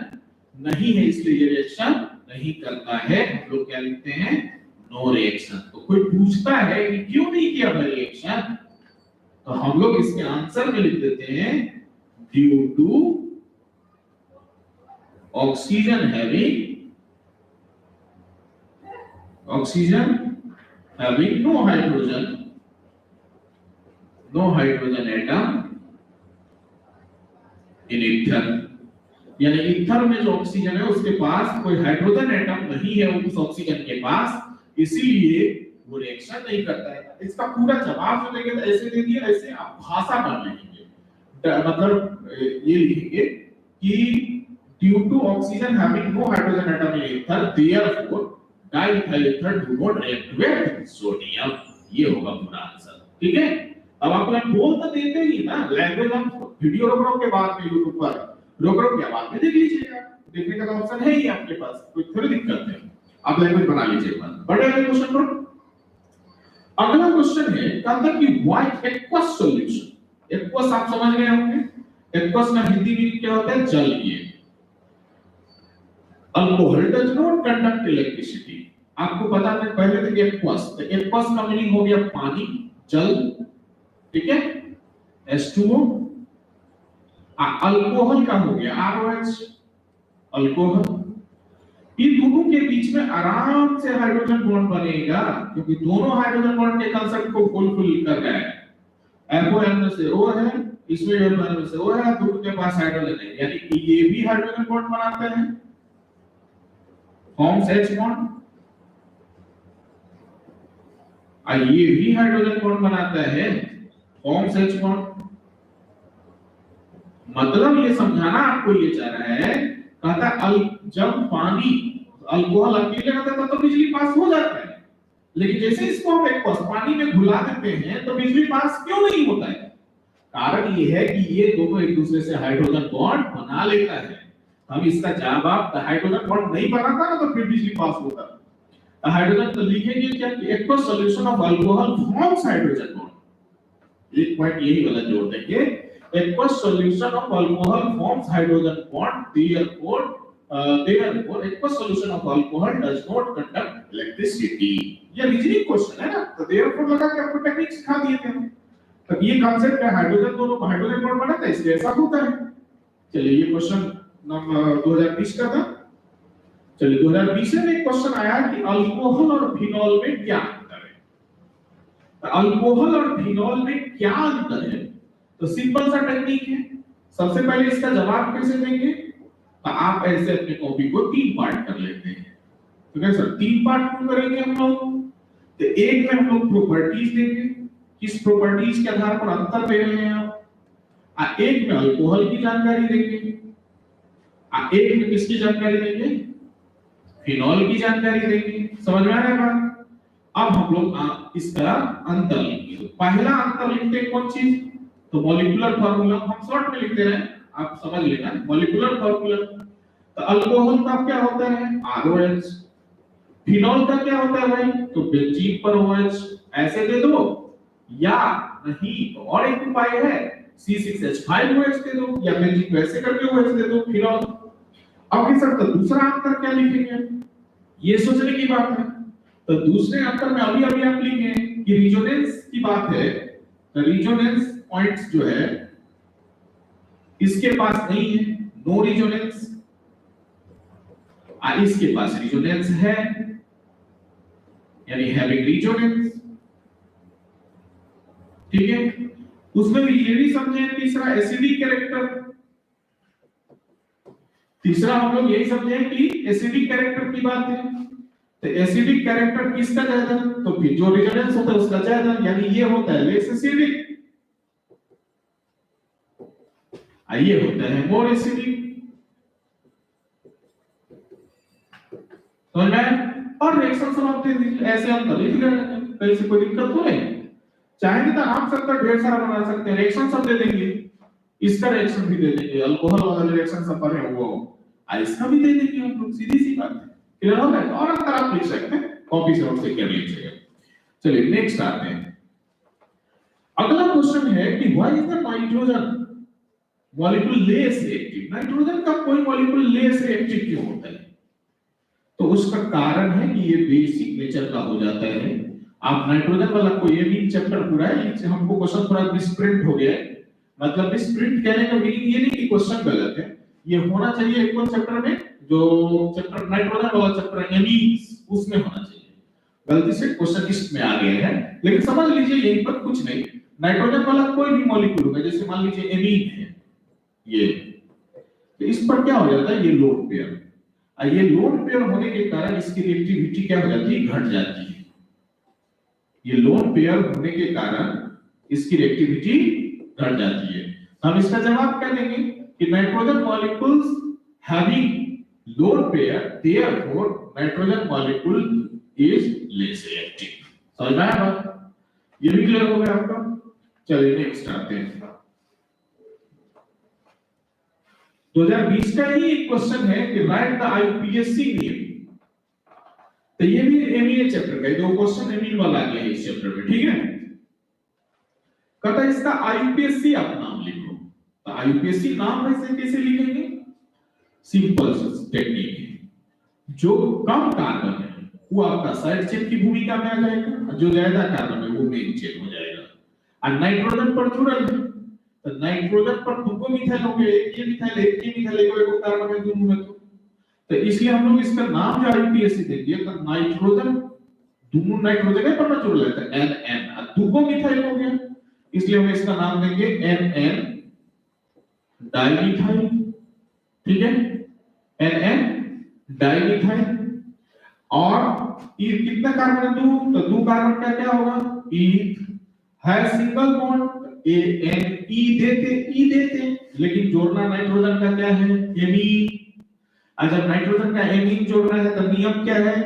नहीं है, इसलिए ये रिएक्शन नहीं करता है। हम लोग क्या लिखते हैं, नो रिएक्शन। तो कोई पूछता है कि क्यों नहीं किया रिएक्शन, तो हम लोग इसके आंसर में लिख देते हैं due to oxygen having no hydrogen atom in ether, यानी ईथर में जो ऑक्सीजन है उसके पास कोई हाइड्रोजन एटम नहीं है उस ऑक्सीजन के पास, इसीलिए वो रिएक्शन नहीं करता है। इसका पूरा जवाब जो देंगे तो ऐसे दे दिए, ऐसे आप भाषा में लिखेंगे, मतलब ये लिखेंगे कि due to oxygen having no hydrogen atom in ether, therefore diethyl ether do not react with sodium। ये होगा पूरा आंसर, ठीक है। अब आप लोग बोल तो देते ही ना, लैंग्वेज हम वीडियो रोक के बाद में YouTube पर रोक के बाद में देख लीजिएगा, देखने का ऑप्शन है ही आपके पास, कोई थोड़ी दिक्कत है, आप लैंग्वेज बना लीजिए। बड़े वाले क्वेश्चन पर अगला क्वेश्चन है, कहता है कि व्हाट एक्वस सॉल्यूशन। एक्वस आप समझ गए होंगे, एक्वस का हिंदी में क्या होता है, जलीय। Alcohol does not conduct electricity, आपको पता है पहले तो एक्वस, तो एक्वस का मीनिंग हो गया पानी, जल, ठीक है, H2O। अल्कोहल का हो गया ROH, अल्कोहल। ये दोनों के बीच में आराम से हाइड्रोजन बॉन्ड बनेगा, क्योंकि दोनों हाइड्रोजन बॉन्ड के कांसेप्ट को फुलफिल कर रहे हैं। FON में से O है, इसमें FON में से O है, दोनों के पास हाइड्रोजन है, यानी कि ये भी हाइड्रोजन बॉन्ड बनाते हैं, फॉर्म्स H बॉन्ड, और ये भी हाइड्रोजन बॉन्ड बनाता है, फॉर्म्स H बॉन्ड। मतलब ये समझाना आपको ये चाह रहा है, कहता जब पानी अल्कोहल अकेले रहता है तो बिजली पास हो जाता है, लेकिन जैसे इसको हम एक पानी में घुला देते हैं तो बिजली पास क्यों नहीं होता है? कारण ये है कि ये दोनों एक दूसरे से हाइड्रोजन बॉन्ड बना लेता है। हम इसका जवाब हाइड्रोजन बॉन्ड नहीं बनाता ना तो फिर बिजली पास होता। हाइड्रोजन तो लिखेंगे क्या कि aqueous solution of alcohol forms hydrogen bond, एक पॉइंट यही वाला जोड़ देंगे, aqueous solution of alcohol forms hydrogen bond, therefore aqueous solution of alcohol does not conduct electricity. ये रीजनिंग क्वेश्चन है ना, तो therefore लगा के आपको टेक्निक सिखा दिए थे। तो ये कांसेप्ट है, हाइड्रोजन दोनों हाइड्रोजन बॉन्ड बनाता है, इसलिए ऐसा होता है। चलिए ये क्वेश्चन नंबर 2020 का था। चलिए 2020 में एक क्वेश्चन आया कि अल्कोहल और फिनॉल में क्या अंतर है। तो अल्कोहल और फिनॉल में क्या अंतर है, तो सिंपल सा टेक्निक है। सबसे पहले इसका जवाब कैसे देंगे, तो आप ऐसे अपने कॉपी को 3 पार्ट कर लेते हैं। तो कैसे 3 पार्ट क्यों करेंगे हम लोग, तो एक में हम लोग प्रॉपर्टीज देंगे, किस प्रॉपर्टीज के आधार पर अंतर दे रहे हैं आप, एक में अल्कोहल की जानकारी देंगे, एक में किसकी जानकारी देंगे, फिनॉल की जानकारी देंगे। समझ में आ रहा है बात? अब हम लोग इसका अंतर लिखेंगे। पहला अंतर लिखते हैं कौन चीज, तो मॉलिक्यूलर फार्मूला, हम शॉर्ट में लिख दे रहे हैं, आप समझ लेना। मॉलिक्यूलर फार्मूला, तो अल्कोहल का क्या होता है ROH, फिनॉल का क्या होता है भाई, तो बेंजीन पर OH, ऐसे दे दो या नहीं तो और एक उपाय है, C6H5OH दे दो या बेंजीन को ऐसे करके OH दे दो फिनॉल। अब ये सर तो दूसरा अंतर क्या लिखेंगे, ये सोचने की बात है। तो दूसरे अंतर में अभी अभी आप लिखे कि रिजोनेंस की बात है, तो रिजोनेंस पॉइंट्स जो है इसके पास नहीं है, नो रिजोनेंस, इसके पास रिजोनेंस है यानी हैविंग रिजोनेंस, ठीक है। उसमें भी ये भी समझे तीसरा एसिडिक कैरेक्टर, तीसरा हम लोग यही समझे कि एसिडिक कैरेक्टर की बात है। तो एसिडिक कैरेक्टर किसका ज्यादा, तो फिर जो रिजोनेंस होता है उसका ज्यादा, यानी ये होता है लेस एसिडिक, ये होता है मोर एसिडिक। तो मैं और रिएक्शन समाप्त दे दीजिए, ऐसे हम लिख ले रहे हैं, कहीं से कोई दिक्कत तो नहीं। चाहे तो आप सबका ढेर सारा बना सकते हैं, रिएक्शन सब दे देंगे, इसका रिएक्शन भी दे देंगे, अल्कोहल वाला रिएक्शन सब पर है वो इसका भी दे देंगे हम लोग, सीधी सी बात है, क्लियर हो गया। और अंतर आप लिख सकते हैं, कॉपी से नोट से कर लीजिएगा। चलिए नेक्स्ट आते हैं। अगला क्वेश्चन है कि why is the nitrogen molecule less reactive, nitrogen का कोई मॉलिक्यूल लेस रिएक्टिव क्यों होता है? तो उसका कारण है कि ये बेसिक नेचर का हो जाता है। आप नाइट्रोजन वाला कोई ये भी चैप्टर पूरा है, हमको क्वेश्चन थोड़ा मिसप्रिंट हो गया है, मतलब मिसप्रिंट कहने का मीनिंग ये नहीं कि क्वेश्चन गलत है, ये होना चाहिए एक चैप्टर में, जो चैप्टर नाइट्रोजन वाला चैप्टर है एमीन्स, उसमें होना चाहिए, गलती से क्वेश्चन लिस्ट में आ गया है। लेकिन समझ लीजिए यहीं पर कुछ नहीं, नाइट्रोजन वाला कोई भी मॉलिक्यूल होगा, जैसे मान लीजिए एमीन है ये, तो इस पर क्या हो जाता है, ये लोन पेयर, ये लोन पेयर होने के कारण इसकी रिएक्टिविटी क्या हो जाती है, घट जाती है। ये लोन पेयर होने के कारण इसकी रिएक्टिविटी घट जाती है। हम इसका जवाब क्या देंगे कि nitrogen molecules having lone pair, therefore nitrogen molecule is less reactive. समझ में आया बात? ये भी क्लियर हो गया आपका? चलिए नेक्स्ट आते हैं। 2020 का ही एक क्वेश्चन है कि राइट द आईयूपीएसी नेम, तो ये भी एमईए चैप्टर का, दो क्वेश्चन एमईए वाला आ गया है इस चैप्टर में, ठीक है। कहता है इसका आईयूपीएसी आप नाम लिखो, तो आईयूपीएसी नाम वैसे कैसे लिखेंगे, सिंपल टेक्निक है, जो कम कार्बन है वो आपका साइड चेन की भूमिका में आ जाएगा, जो ज्यादा कार्बन है वो मेन चेन हो जाएगा। और नाइट्रोजन पर जुड़ल है, तो नाइट्रोजन पर दो मिथाइल होंगे, एक ये मिथाइल एक ये मिथाइल, एक कार्बन है दोनों में, तो इसलिए हम लोग इसका नाम जो आईयूपीएसी देंगे, तो नाइट्रोजन दोनों नाइट्रोजन पर ना जुड़ लेते हैं एन दो मिथाइल हो गया, इसलिए हम इसका नाम देंगे एन डाइमिथाइल, ठीक है, एन डाइमिथाइल। और ये कितना कार्बन है, दो, तो दो कार्बन का क्या होगा, ईथ है सिंगल बॉन्ड, एन ई देते, लेकिन जोड़ना नाइट्रोजन का क्या है, एमीन। जब नाइट्रोजन का एमीन जोड़ना है तो नियम क्या है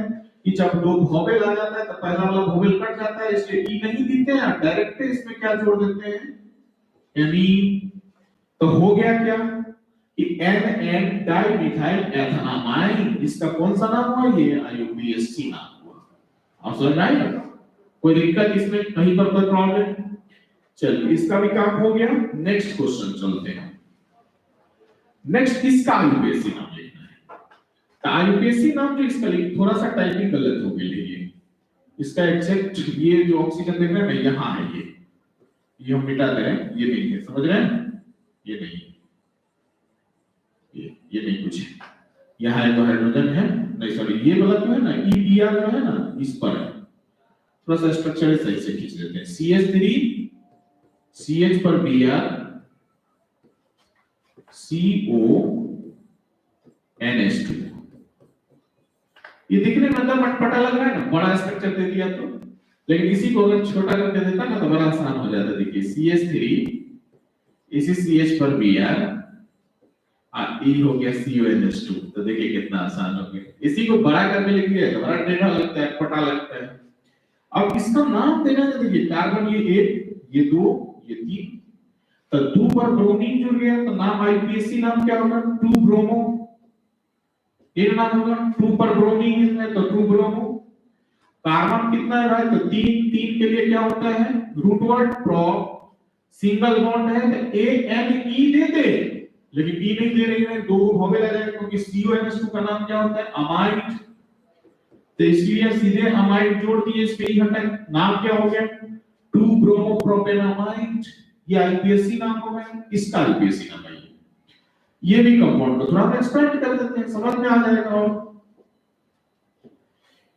कि जब दो वोवेल आ जाता है तो पहला वाला वोवेल कट जाता है, इसलिए ई नहीं देते हैं, डायरेक्ट इसमें क्या जोड़ देते हैं, एमीन। तो हो गया क्या कि एन डाइमिथाइल एथेनामाइन, इसका कौन सा नाम हुआ, ये आईयूपीएसी नाम हुआ। आप समझ में आया? कोई दिक्कत इसमें, कहीं पर कोई प्रॉब्लम? चलिए इसका भी काम हो गया। नेक्स्ट क्वेश्चन चलते हैं। नेक्स्ट इसका आईयूपीएसी नाम लिखना है, तो आईयूपीएसी नाम जो इसका थोड़ा सा टाइपिंग गलत हो गई है, इसका एग्जैक्ट ये जो ऑक्सीजन देख रहे हैं यहाँ है, ये हम मिटा दे रहे हैं, ये नहीं है, समझ रहे हैं, ये नहीं, ये नहीं कुछ है, यहाँ है तो हाइड्रोजन है, नहीं सॉरी ये वाला जो है ना, ई आर जो है ना, इस पर है, थोड़ा सा स्ट्रक्चर सही से खींच देते हैं, CH3 CH पर Br CO NH2। ये दिखने में मतलब अटपटा लग रहा है ना, बड़ा स्ट्रक्चर दे दिया तो, लेकिन इसी को अगर छोटा करके देता ना तो बड़ा आसान हो जाता। देखिए CH3 इसी CH पर Br E हो गया CONH2, तो देखिए कितना आसान हो गया। इसी को बड़ा करके लिख दिया तो बड़ा टेढ़ा लगता है, अटपटा लगता है। अब इसका नाम देना है, देखिए कार्बन ये एक, ये दो, ये तीन, तो 2 पर ब्रोमीन जुड़ गया तो नाम आईयूपीएसी नाम क्या होगा, 2 ब्रोमो। ये नाम होगा 2 पर ब्रोमीन इसमें, तो 2 ब्रोमो। कार्बन कितना है भाई, तो 3 के लिए क्या होता है, root word pro, single bond है तो ANE दे दे, लेकिन E नहीं दे रही है, दो हो गया जाएगा, क्योंकि CONS2 का नाम क्या होता है? अमाइड। तो इसलिए सीधे अमाइड जोड़ दिए, इस पे ही हटा, नाम क्या हो गया? 2 ब्रोमो प्रोपेनामाइड। ये आईपीएससी नाम हो गया, इसका आईपीएससी नाम है। ये भी कंपाउंड को थोड़ा एक्सपेंड कर देते हैं, समझ में आ जाएगा। और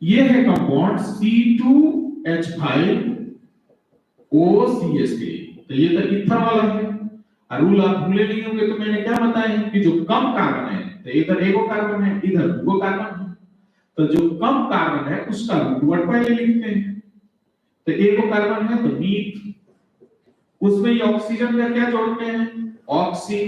ये है कंपाउंड C2H5OCH3। तो ये तो इथर वाला है। और रूल आप भूले नहीं होंगे, तो मैंने क्या बताया कि जो कम कार्बन है, तो इधर एगो कार्बन है, इधर दो कार्बन है, तो जो कम कार्बन है उसका रूट वर्ड पहले लिखते हैं। तो एगो कार्बन है तो मीथ, उसमें ये ऑक्सीजन का क्या जोड़ते हैं? ऑक्सी,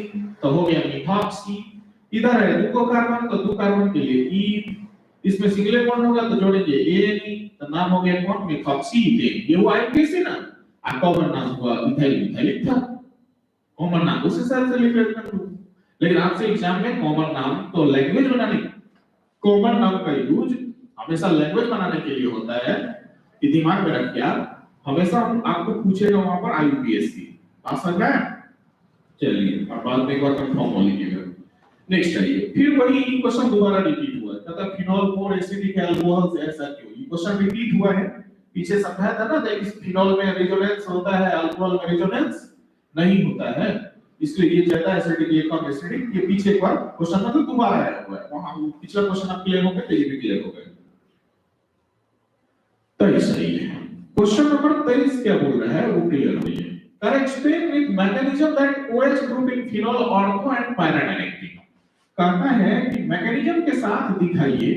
तो हो गया मिथॉक्सी। इधर है दो कार्बन, तो दो कार्बन के लिए ई, इसमें सिंगल बॉन्ड होगा तो जोड़ेंगे एनी, तो नाम हो गया कौन? Methoxy ethane. ये वो आईपीएससी ना, आ कॉमन नाम हुआ इथाइल मिथाइल था, कॉमन नाम उस हिसाब से लिख लेते हैं। लेकिन आपसे एग्जाम में कॉमन नाम तो लैंग्वेज बनाने, कॉमन नाम का यूज हमेशा लैंग्वेज बनाने के लिए होता है, ये दिमाग में रखिए आप। हमेशा आपको पूछेगा वहां पर आईपीएससी, बात समझ में? चलिए अब बाद में एक बार कंफर्म हो लीजिएगा। नेक्स्ट आइए, फिर वही क्वेश्चन दोबारा रिपीट हुआ है, कहता फिनोल मोर एसिडिक अल्कोहल्स ऐसा क्यों? ये क्वेश्चन रिपीट हुआ है, पीछे समझाया था ना, देखिए फिनोल में रेजोनेंस होता है, अल्कोहल में रेजोनेंस नहीं होता है, इसलिए ये ज्यादा एसिडिक, ये कम एसिडिक। ये पीछे एक बार क्वेश्चन मतलब दोबारा आया हुआ है, वहां पिछला क्वेश्चन आप क्लियर हो गए तो ये भी क्लियर हो गए। तो ये सही है। क्वेश्चन नंबर 23 क्या बोल रहा है वो क्लियर हो गया। Explain with mechanism that OH group in phenol ortho and pyradynamic। कहता है कि मैकेनिज्म के साथ दिखाइए,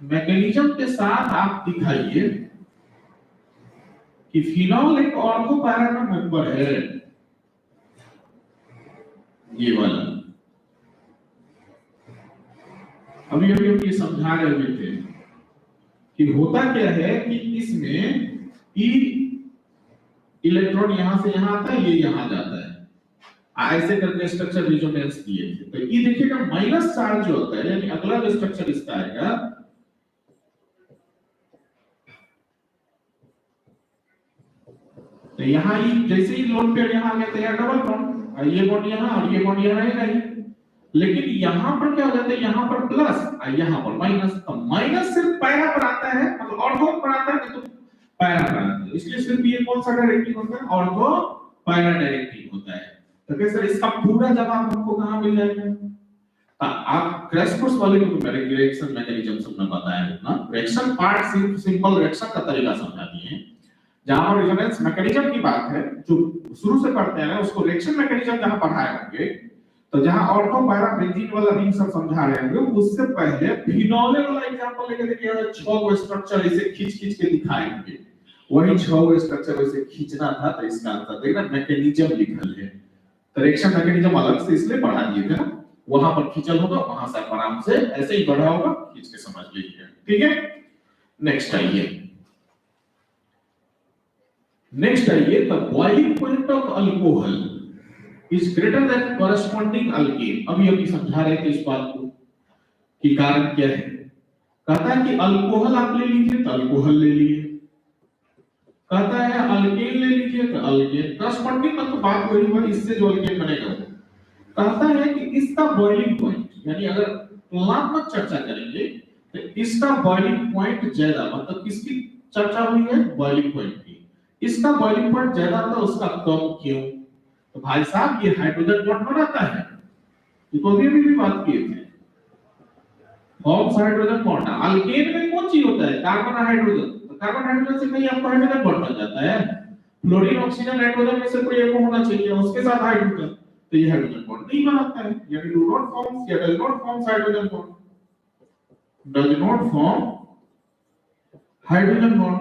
मैकेनिज्म के साथ आप दिखाइए कि फिनोल एक ऑर्थो पैरा का मेंबर है, ये वाला। अभी अभी हम ये समझा रहे हुए थे कि होता क्या है कि इसमें ई इलेक्ट्रॉन यहां से यहां आता है, ये यहां जाता है, ऐसे करके स्ट्रक्चर रेजोनेंस दिए थे। तो ये देखिएगा माइनस चार्ज जो होता है, यानी अगला जो स्ट्रक्चर इसका आएगा, तो यहाँ ये जैसे ही लोन पेयर यहाँ आ गया तो यहाँ डबल बॉन्ड, और ये बॉन्ड यहाँ और ये बॉन्ड यहाँ रहेगा ही। लेकिन यहाँ पर क्या हो जाता है, यहाँ पर प्लस और यहाँ पर माइनस। तो माइनस सिर्फ पैरा पर आता है, मतलब ऑर्थो पर आता है, तो पैरा पर आता है, इसलिए सिर्फ ये कौन सा डायरेक्टिव होता है? ऑर्थो पैरा डायरेक्टिव होता है। तो कैसे इसका पूरा जवाब हमको कहां मिल जाएगा? आप क्रैश कोर्स वाले को तो मेरे रिएक्शन मैकेनिज्म सबने बताया है ना, रिएक्शन पार्ट सिंपल रिएक्शन का तरीका समझा दिए हैं। जहां पर रेजोनेंस मैकेनिज्म की बात है, जो शुरू से पढ़ते हैं उसको रिएक्शन मैकेनिज्म जहां पढ़ाए होंगे, तो जहां ऑर्थो पैरा बेंजीन वाला रिंग सब समझा रहे होंगे, उससे पहले फिनोल वाला एग्जांपल लेके देखिए, 6 गो स्ट्रक्चर इसे खींच-खींच के दिखाएंगे, वही 6 गो स्ट्रक्चर वैसे खींचना था। तो इसका आंसर देखना मैकेनिज्म लिखल है, तो रिएक्शन मैकेनिज्म अलग से इसलिए पढ़ा दिए थे ना, वहां पर खींचल होगा, वहां से आराम से ऐसे ही बढ़ा होगा, खींच के समझ लीजिए, ठीक है। नेक्स्ट आइए, नेक्स्ट आइए, the boiling point of alcohol is greater than corresponding alkane. अभी समझा रहे थे इस बात को कि कारण क्या है। कहता है कि अल्कोहल आप ले लीजिए तो अल्कोहल ले लिए, कहता है अल्केन ले लीजिए तो अल्केन, कॉरेस्पॉन्डिंग मतलब बात वही हुआ, इससे जो अल्केन बनेगा। कहता है कि इसका बॉइलिंग पॉइंट, यानी अगर तुलनात्मक चर्चा करेंगे तो इसका बॉइलिंग पॉइंट ज्यादा, मतलब किसकी चर्चा हुई है? बॉइलिंग पॉइंट की। इसका बॉइलिंग पॉइंट ज्यादा था, उसका कम क्यों? तो भाई साहब ये हाइड्रोजन बॉन्ड बनाता है, ये तो अभी भी बात किए थे, फॉर्म्स हाइड्रोजन बॉन्ड। अल्केन में कौन चीज होता है? Carbon hydrogen. तो कार्बन हाइड्रोजन से कहीं आपको हाइड्रोजन बॉन्ड बन जाता है, फ्लोरीन ऑक्सीजन नाइट्रोजन में से कोई एक होना चाहिए, उसके साथ हाइड्रोजन, तो ये हाइड्रोजन बॉन्ड नहीं बनाता है, यानी डू नॉट फॉर्म्स या does not forms hydrogen bond, does not form hydrogen bond.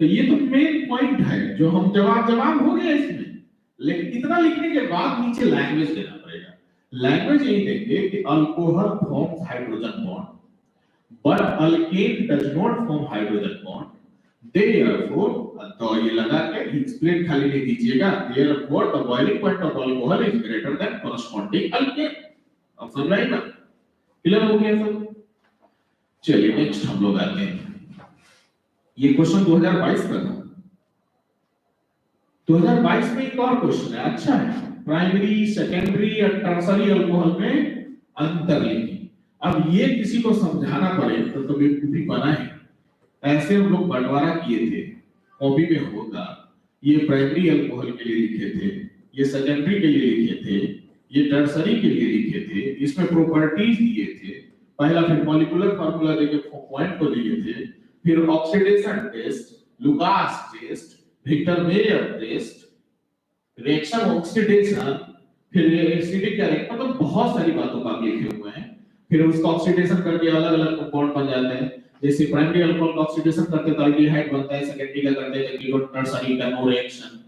तो ये तो मेन पॉइंट है, जो हम जवाब हो गया इसमें। लेकिन इतना लिखने के बाद नीचे लैंग्वेज देना पड़ेगा। लैंग्वेज यही देंगे कि alcohol forms hydrogen bond but alkane does not form hydrogen bond, therefore तो ये लगा के एक्सप्लेन खाली नहीं दीजिएगा, therefore the boiling point of alcohol is greater than corresponding alkane। अब समझ में आएगा? क्लियर हो गया सब? चलिए नेक्स्ट हम लोग आते हैं, ये क्वेश्चन 2022 का था। 2022 में एक और क्वेश्चन है, अच्छा है, प्राइमरी सेकेंडरी और टर्सरी अल्कोहल में अंतर लिखिए। अब ये किसी को समझाना पड़े तो बेवकूफी बना है। ऐसे हम लोग बंटवारा किए थे, कॉपी में होगा, ये प्राइमरी अल्कोहल के लिए लिखे थे, ये सेकेंडरी के लिए लिखे थे, ये टर्सरी के लिए लिखे थे, इसमें प्रॉपर्टीज दिए थे, पहला फिर मॉलिक्यूलर फार्मूला देके पॉइंट को लिए थे, फिर oxidation test, Lucas test, Victor Meyer test, reaction oxidation, फिर एसिडिक कैरेक्टर, तो बहुत सारी बातों का लिखे हुए हैं। फिर उसका ऑक्सीडेशन करके अलग-अलग कंपाउंड बन जाते हैं। जैसे प्राइमरी अल्कोहल का ऑक्सीडेशन करते तो एल्डिहाइड बनता है, सेकेंडरी का करते हैं कीटोन, टर्सरी का नो रिएक्शन।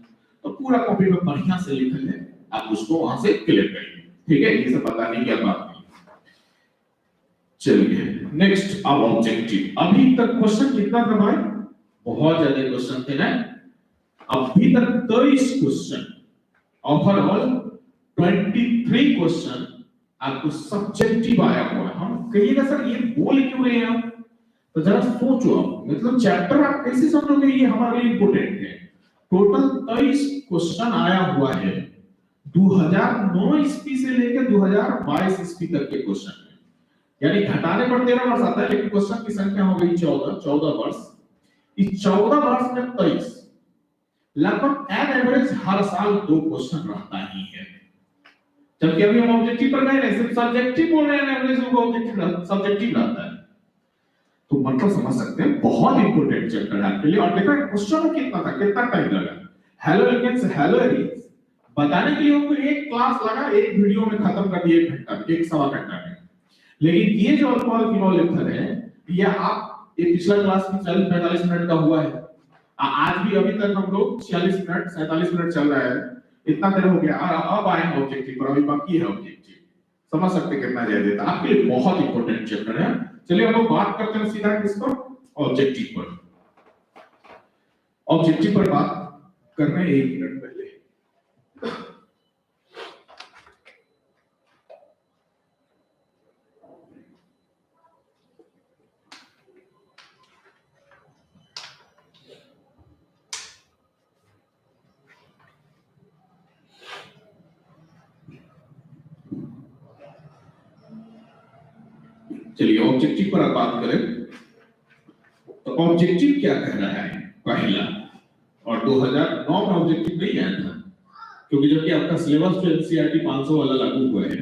तो पूरा कॉपी में बढ़िया से लिखल है, आप उसको वहां से क्लियर करिए, ठीक है, ये सब बताने की बात नहीं। चलिए नेक्स्ट, अब ऑब्जेक्टिव। अभी तक क्वेश्चन कितना था भाई? बहुत ज्यादा क्वेश्चन थे ना। अभी तक 23 क्वेश्चन, ओवरऑल 23 क्वेश्चन आपको सब्जेक्टिव आया हुआ है। हम कहिएगा सर ये बोल क्यों रहे हैं आप, तो जरा सोचो आप, मतलब चैप्टर आप कैसे समझोगे, ये हमारे लिए इंपॉर्टेंट है। टोटल 23 क्वेश्चन आया हुआ है 2009 ईस्वी से लेकर 2022 ईस्वी तक के क्वेश्चन है, यानी घटाने पर 13 वर्ष आता है, लेकिन क्वेश्चन की संख्या हो गई 14 वर्ष। इस 14 वर्ष में 23, लगभग एन एवरेज हर साल 2 क्वेश्चन रहता ही है। जबकि अभी हम ऑब्जेक्टिव पर गए नहीं, सिर्फ सब्जेक्टिव बोल रहे हैं, एवरेज को ऑब्जेक्टिव सब्जेक्टिव रहता है। तो मतलब समझ सकते हैं बहुत इंपॉर्टेंट चैप्टर है आपके लिए। और देखो क्वेश्चन कितना था, कितना टाइम लगा, हेलो एलिकेंस, हेलो एरियंस बताने के लिए हमको एक क्लास लगा, एक वीडियो में खत्म कर दिए, 1 घंटा, 1 घंटा में। लेकिन ये जो अल्कोहल फिनोल एथर है, ये आप ये पिछला क्लास में 40-45 मिनट का हुआ है, आज भी अभी तक हम लोग 46 मिनट 47 मिनट चल रहा है, इतना देर हो गया। और अब आए हैं ऑब्जेक्टिव पर, अभी बाकी है ऑब्जेक्टिव। समझ सकते कितना ज्यादा था आपके लिए, बहुत इंपॉर्टेंट चैप्टर है। चलिए हम लोग बात करते हैं सीधा किस पर, ऑब्जेक्टिव पर। ऑब्जेक्टिव पर बात करने 1 मिनट पहले चलिए ऑब्जेक्टिव पर बात करें तो ऑब्जेक्टिव क्या कह रहा है पहला, और 2009 में ऑब्जेक्टिव नहीं आया था, क्योंकि जबकि आपका सिलेबस जो एनसीईआरटी 500 वाला लागू हुआ है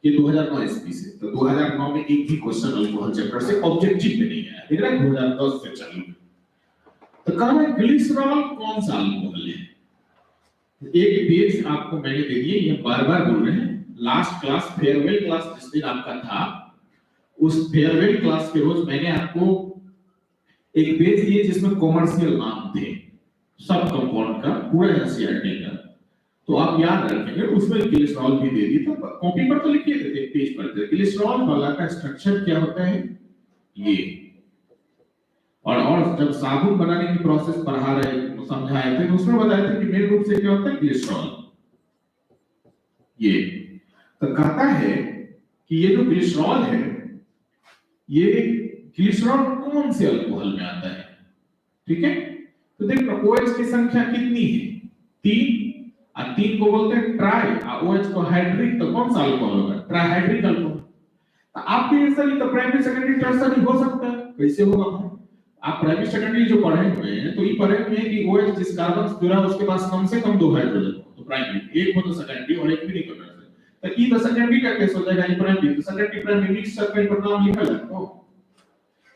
ये 2009 ईस्वी से, तो 2009 में एक भी क्वेश्चन अल्कोहल चैप्टर से ऑब्जेक्टिव में नहीं आया, लेकिन 2010 से चालू। तो कहा है ग्लिसरॉल कौन सा अल्कोहल है? एक पेज आपको मैंने दे दिए, ये बार-बार बोल रहे हैं। लास्ट क्लास फेयरवेल क्लास जिस दिन आपका था, उस फेयरवेल क्लास के रोज मैंने आपको एक पेज दिए जिसमें कॉमर्शियल नाम थे सब कंपाउंड का, पूरा एनसीईआरटी का, तो आप याद रखेंगे। उसमें ग्लिसरॉल भी दे दी, तो कॉपी पर तो लिखिए थे, एक पेज पर थे। ग्लिसरॉल वाला का स्ट्रक्चर क्या होता है ये, और जब साबुन बनाने की प्रोसेस पढ़ा रहे समझाए थे तो उसमें बताया था कि मेन रूप से क्या होता है ग्लिसरॉल। ये तो कहता है कि ये जो ग्लिसरॉल है, ये ग्लिसरॉल कौन से अल्कोहल में आता है, ठीक है? तो देखो OH की संख्या कितनी है, 3, और 3 को बोलते हैं ट्राई, और OH को हाइड्रिक, तो कौन सा अल्कोहल होगा? Trihydric alcohol. तो आप भी ऐसा नहीं, तो प्राइमरी सेकेंडरी टर्सरी हो सकता है, कैसे होगा? आप प्राइमरी सेकेंडरी जो पढ़े हुए हैं तो ये पढ़े हुए हैं कि OH जिस कार्बन जुड़ा है उसके पास कम से कम 2 हाइड्रोजन हो, तो प्राइमरी, एक हो तो सेकेंडरी, और एक भी नहीं करना। तो ई तो सेकेंडरी का केस हो जाएगा, ये प्राइमरी, तो सेकेंडरी प्राइमरी मिक्स करके पर नाम लिखा है,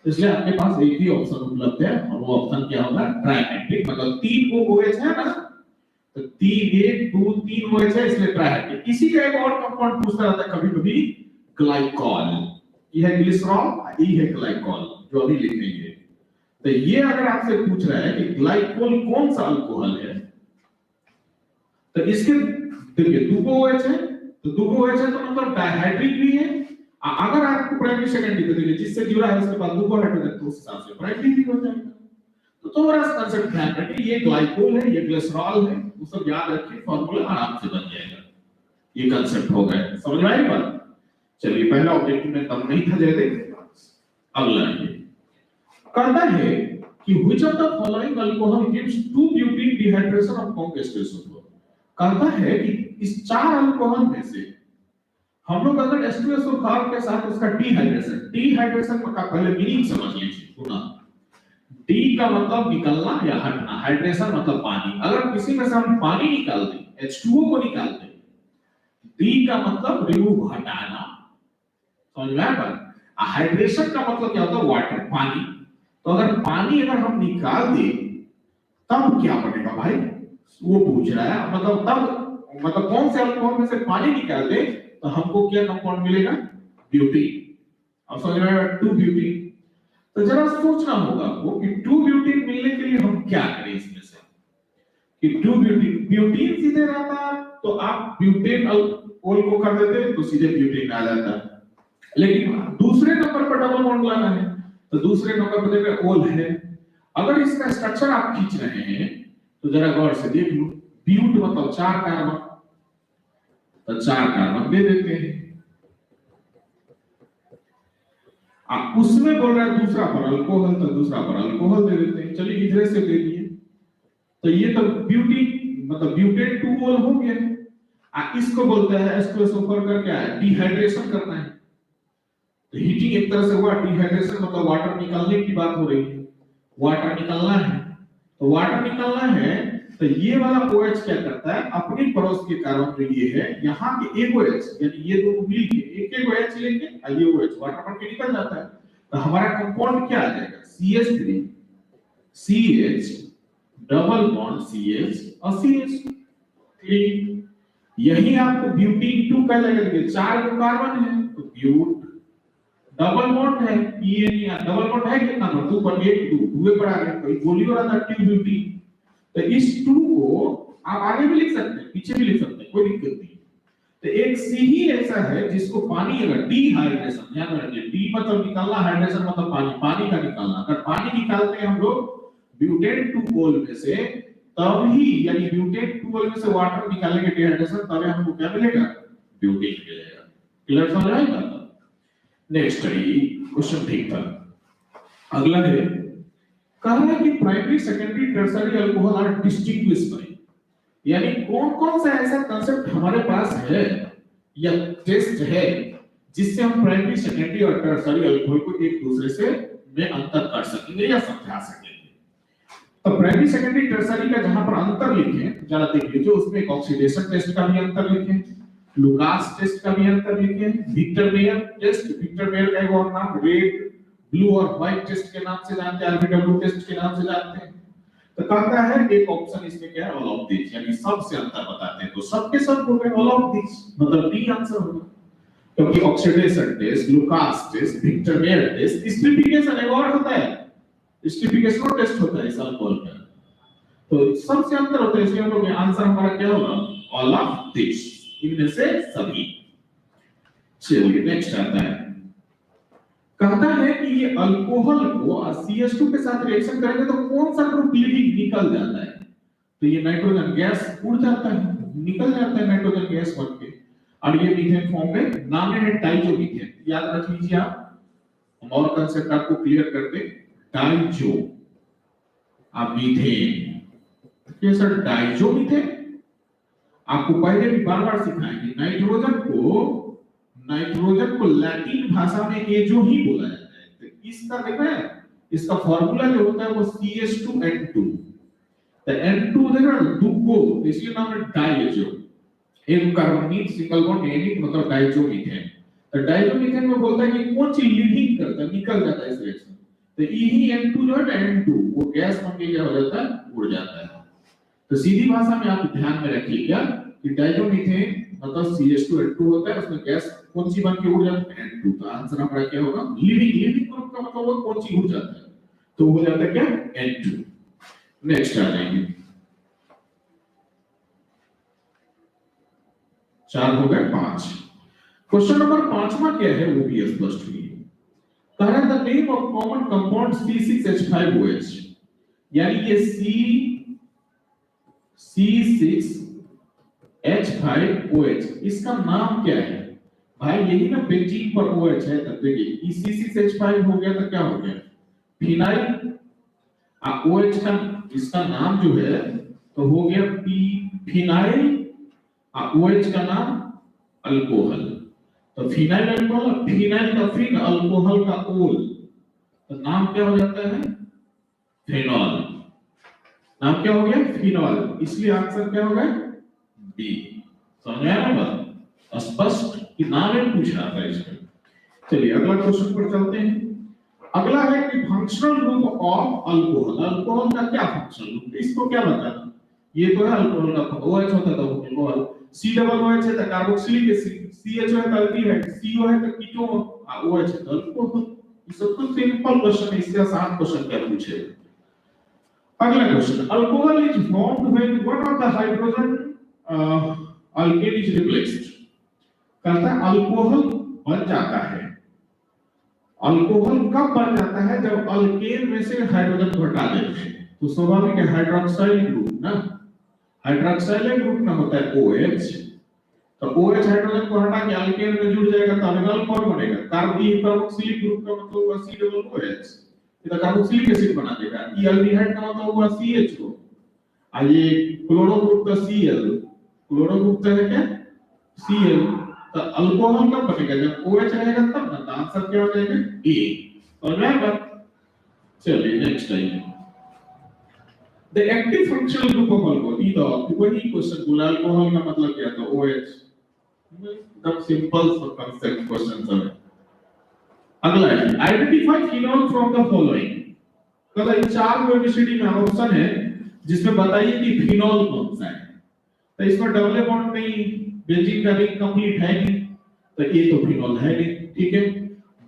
तो इसलिए आपके पास एक ही ऑप्शन उपलब्ध है, और वो ऑप्शन क्या होगा? ट्राइहाइड्रिक। मतलब 3 को OH है ना, तो 3 1 2 3 OH है, इसलिए ट्राइहाइड्रिक। इसी का एक और कंपाउंड पूछता रहता है कभी-कभी, ग्लाइकॉल। ये है ग्लिसरॉल, ये है ग्लाइकॉल, जो अभी लिख रही है। तो ये अगर आपसे पूछ रहा है कि ग्लाइकोल कौन सा अल्कोहल है, तो इसके देखिए 2 OH है, तो 2 OH है तो मतलब डाइहाइड्रिक भी है। अगर आपको प्राइमरी सेकेंडरी तो देखिए जिससे जुड़ा है उसके पास 2 हाइड्रोजन, तो उस हिसाब से प्राइमरी भी हो जाएगा। तो थोड़ा सा कांसेप्ट ध्यान रखिए, ये ग्लाइकोल है, ये ग्लिसरॉल है, वो सब याद रखिए, फार्मूला आराम से बन जाएगा। ये कांसेप्ट हो गया, समझ में आई बात? चलिए पहला ऑब्जेक्टिव में कम नहीं था जयदेव। अगला ये कहता है कि which of the following alcohol gives 2-butene dehydration of Conc H2SO4। कहता है कि इस 4 अल्कोहल में से हम लोग अगर H2SO4 के साथ उसका डिहाइड्रेशन का पहले मीनिंग समझ लीजिए। सुना, डी का मतलब निकलना या हटना, हाइड्रेशन मतलब पानी। अगर किसी में से हम पानी निकाल दें, H2O को निकाल दें, डी का मतलब रिमूव, हटाना, समझ में आया? हाइड्रेशन का मतलब क्या होता है? वाटर, पानी। तो अगर पानी अगर हम निकाल दें तब क्या बनेगा भाई, वो पूछ रहा है। मतलब कौन से अल्कोहल में से पानी निकाल दे तो हमको क्या कंपाउंड मिलेगा? ब्यूटीन। अब समझ में आया? 2-ब्यूटीन। तो जरा सोचना होगा आपको कि 2-ब्यूटीन मिलने के लिए हम क्या करें इसमें से कि 2-ब्यूटीन सीधे रहता तो आप ब्यूटेन ऑल को कर देते तो सीधे ब्यूटेन आ जाता, लेकिन दूसरे नंबर पर डबल बॉन्ड लाना है तो दूसरे नंबर पर देखिए ओल है। अगर इसका स्ट्रक्चर आप खींच रहे हैं तो जरा गौर से देख लो, ब्यूट मतलब 4 कार्बन, तो 4 कार्बन दे देते हैं। आप उसमें बोल रहे हैं दूसरा पर अल्कोहल, तो दूसरा पर अल्कोहल दे देते हैं। चलिए इधर से दे दिए, तो ये तो ब्यूटीन मतलब ब्यूटेन 2 मोल हो गया। इसको बोलते हैं H2SO4 का क्या है? डिहाइड्रेशन करना है। तो हीटिंग एक तरह से हुआ, डिहाइड्रेशन मतलब वाटर निकालने की बात हो रही है, वाटर निकालना है। तो वाटर निकालना है तो ये वाला OH क्या करता है? अपने पड़ोस के कार्बन जो ये है यहाँ के एक OH, यानी ये दोनों मिल के एक OH लेंगे और ये OH वाटर बन के निकल जाता है। तो हमारा कंपाउंड क्या आ जाएगा? CH3 CH double bond CH और CH3। यही आपको ब्यूटीन 2 का लगेगा, 4 कार्बन है तो ब्यूट, डबल बॉन्ड है PN, डबल बॉन्ड है कितना पर 2 पर 8 2 पर आ गया, तो बोली हो रहा था 2 ब्यूटीन। तो इस 2 को आप आगे भी लिख सकते हैं, पीछे भी लिख सकते हैं, कोई दिक्कत नहीं। तो एक C ही ऐसा है जिसको पानी अगर डिहाइड्रेशन, ध्यान रखिए, डी मतलब निकालना, हाइड्रेशन मतलब पानी, पानी का निकालना। अगर पानी निकालते हैं हम लोग ब्यूटेन 2 मोल में से, तब ही यानी ब्यूटेन 2 मोल में से वाटर निकालेंगे डिहाइड्रेशन, तब हमको क्या मिलेगा? ब्यूटेन मिलेगा। क्लियर समझ आएगा? नेक्स्ट है क्वेश्चन ठीक था। अगला है, कह रहा है कि primary secondary tertiary alcohol are distinguish by, यानी कौन-कौन सा ऐसा कांसेप्ट हमारे पास है या टेस्ट है जिससे हम प्राइमरी सेकेंडरी और टर्शियरी अल्कोहल को एक दूसरे से में अंतर कर सकेंगे या समझा सकेंगे। तो प्राइमरी सेकेंडरी टर्शियरी का जहां पर अंतर लिखें जरा देख लीजिए, उसमें एक ऑक्सीडेशन टेस्ट का भी अंतर लिखें, लुकास टेस्ट का भी अंतर लिखें, Victor Meyer test, Victor Meyer का एक और नाम रेड ब्लू और व्हाइट टेस्ट के नाम से जानते हैं, RBW टेस्ट के नाम से जानते हैं। तो कहता है एक ऑप्शन इसमें क्या है? ऑल ऑफ दिस, यानी सबसे अंतर बताते हैं, तो सबके सब हो गए ऑल ऑफ दिस, मतलब डी आंसर होगा। क्योंकि oxidation test, Lucas test, Victor Meyer test, esterification एक और होता है, स्ट्रिफिकेशन टेस्ट होता है इस अल्कोहल का, तो सबसे अंतर होता है। इसलिए हम लोग आंसर हमारा क्या होगा? ऑल ऑफ दिस, इनमें से सभी। चलिए नेक्स्ट आता है, कहता है कि ये अल्कोहल को CH2 के साथ रिएक्शन करेंगे तो कौन सा ग्रुप लीविंग निकल जाता है? तो ये नाइट्रोजन गैस उड़ जाता है, निकल जाता है नाइट्रोजन गैस बन के, और ये मीथेन फॉर्म में नाम है डाइजोमीथेन। याद रख लीजिए आप, हम और कांसेप्ट आपको क्लियर करते, डाइजो अब मीथेन, ये सर डाइजोमीथेन आपको पहले भी बार-बार सिखाया कि नाइट्रोजन को लैटिन भाषा में एजो ही बोला जाता है। तो इसका देखा है, इसका फार्मूला जो होता है वो CH2N2, तो N2 देखा दुगो, इसलिए नाम है डाइजो, एक कार्बोनिक सिंगल बॉन्ड एनिक मतलब डाइजोमीथेन। तो डाइजोमीथेन में बोलता है कि कौन चीज लिविंग करता है, निकल जाता है इस रिएक्शन, तो यही N2 जो है N2 वो गैस बन के क्या हो जाता है? उड़ जाता है। तो सीधी भाषा में आप ध्यान में रखिएगा कि डाइजोमीथेन मतलब CH2N2 होता है, उसमें गैस कौन सी बन के उड़ जाती है? N2। तो आंसर हमारा क्या होगा? लिविंग ग्रुप का मतलब वो कौन सी उड़ जाता है, तो हो जाता है क्या? N2। नेक्स्ट आ जाएंगे, 4 हो गए 5। क्वेश्चन नंबर 5वां क्या है वो भी स्पष्ट हुई। कह रहा है the name of common compound C6H5OH, यानी ये C6H5OH इसका नाम क्या है भाई? यही ना बेंजीन पर OH है, तब देखिए C6H5 हो गया तो क्या हो गया? फिनाइल OH का इसका नाम जो है तो हो गया फिनाइल, OH का नाम अल्कोहल। तो फिनाइल अल्कोहल, फिनाइल का फिन, अल्कोहल का ओल, तो नाम क्या हो जाता है? फिनॉल। नाम क्या हो गया? फिनॉल। इसलिए आंसर क्या होगा? बी। समझ आया ना बात? स्पष्ट कि नाम ही पूछ रहा था इसमें। चलिए अगला क्वेश्चन पर चलते हैं। अगला है कि functional group of alcohol. Alcohol का क्या फंक्शनल ग्रुप, इसको क्या बताना? ये तो है अल्कोहल का OH होता था अल्कोहल, COOH है तो कार्बोक्सिलिक एसिड, CHO है तो एल्डिहाइड, CO है तो कीटोन, OH है तो अल्कोहल। ये सब तो सिंपल क्वेश्चन है, इससे आसान क्वेश्चन क्या पूछे? अगला question, alcohol is formed when one of the hydrogen alkane is replaced. कहता है अल्कोहल बन जाता है, अल्कोहल कब बन जाता है? जब अल्केन में से हाइड्रोजन हटा देते हैं। तो स्वाभाविक है हाइड्रोक्साइल ग्रुप ना, हाइड्रोक्साइल ग्रुप में होता है OH, तो OH हाइड्रोजन को हटा के अल्केन में जुड़ जाएगा तो अल्कोहल कौन बनेगा? कार्बोक्सिलिक ग्रुप का मतलब हुआ COOH, ये कार्बोक्सिलिक एसिड बना देगा। ई एल्डिहाइड का मतलब हुआ CHO, और ये क्लोरो ग्रुप का Cl, क्लोरो ग्रुप का है क्या? Cl। तो अल्कोहल कब बनेगा? जब OH रहेगा तब ना। आंसर क्या हो जाएगा? A। और मैं बात, चलिए नेक्स्ट आइए। The active functional group of alcohol, ये तो वही क्वेश्चन बोला, अल्कोहल का मतलब क्या था? OH। एकदम सिंपल सा कांसेप्ट क्वेश्चन है। अगला है identify phenol from the following. तो ये चार एबीसीडी में ऑप्शन है जिसमें बताइए कि फिनॉल कौन सा है। तो इसमें डबल बॉन्ड नहीं, बेंजीन का रिंग कंप्लीट है नहीं, तो ये तो फिनॉल है नहीं, ठीक है।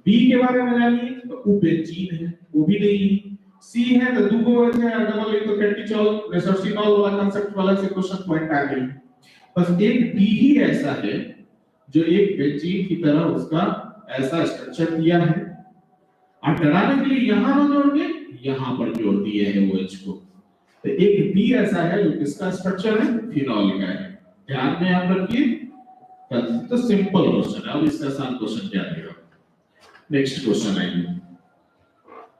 बी के बारे में जानिए तो वो बेंजीन है, वो भी नहीं है। सी है तो दूगो है, डबल है तो कैटिचॉल रेसोसिनॉल वाला कांसेप्ट वाला से क्वेश्चन पॉइंट आ गई। बस एक डी ही ऐसा है जो एक बेंजीन की तरह उसका ऐसा स्ट्रक्चर दिया है, और डराने के लिए यहां ना जोड़ के यहां पर जोड़ दिए है OH को। तो एक बी ऐसा है जो किसका स्ट्रक्चर है? फिनॉल का है। ध्यान में आप रखिए, तो सिंपल क्वेश्चन है। अब इससे आसान क्वेश्चन क्या देगा? नेक्स्ट क्वेश्चन आएगा,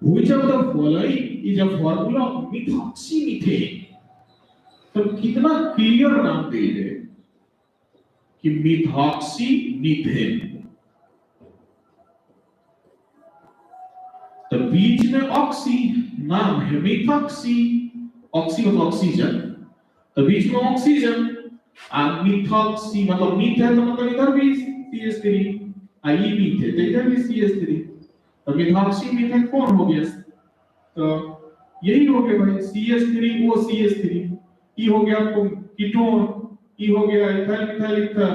which of the following is a formula of methoxymethane. तो कितना क्लियर नाम दे रहे कि मिथॉक्सीमीथेन, तो बीच में ऑक्सी नाम है मिथॉक्सी, ऑक्सी मतलब ऑक्सीजन, तो बीच में ऑक्सीजन, और मिथॉक्सी मतलब मीथ है तो मतलब इधर भी CH3, आई मीथ है तो इधर भी CH3, तो मिथॉक्सीमीथेन कौन हो गया? तो यही हो गया भाई CH3 O CH3, ई हो गया आपको कीटोन, ई हो गया इथाइल मिथाइल ईथर,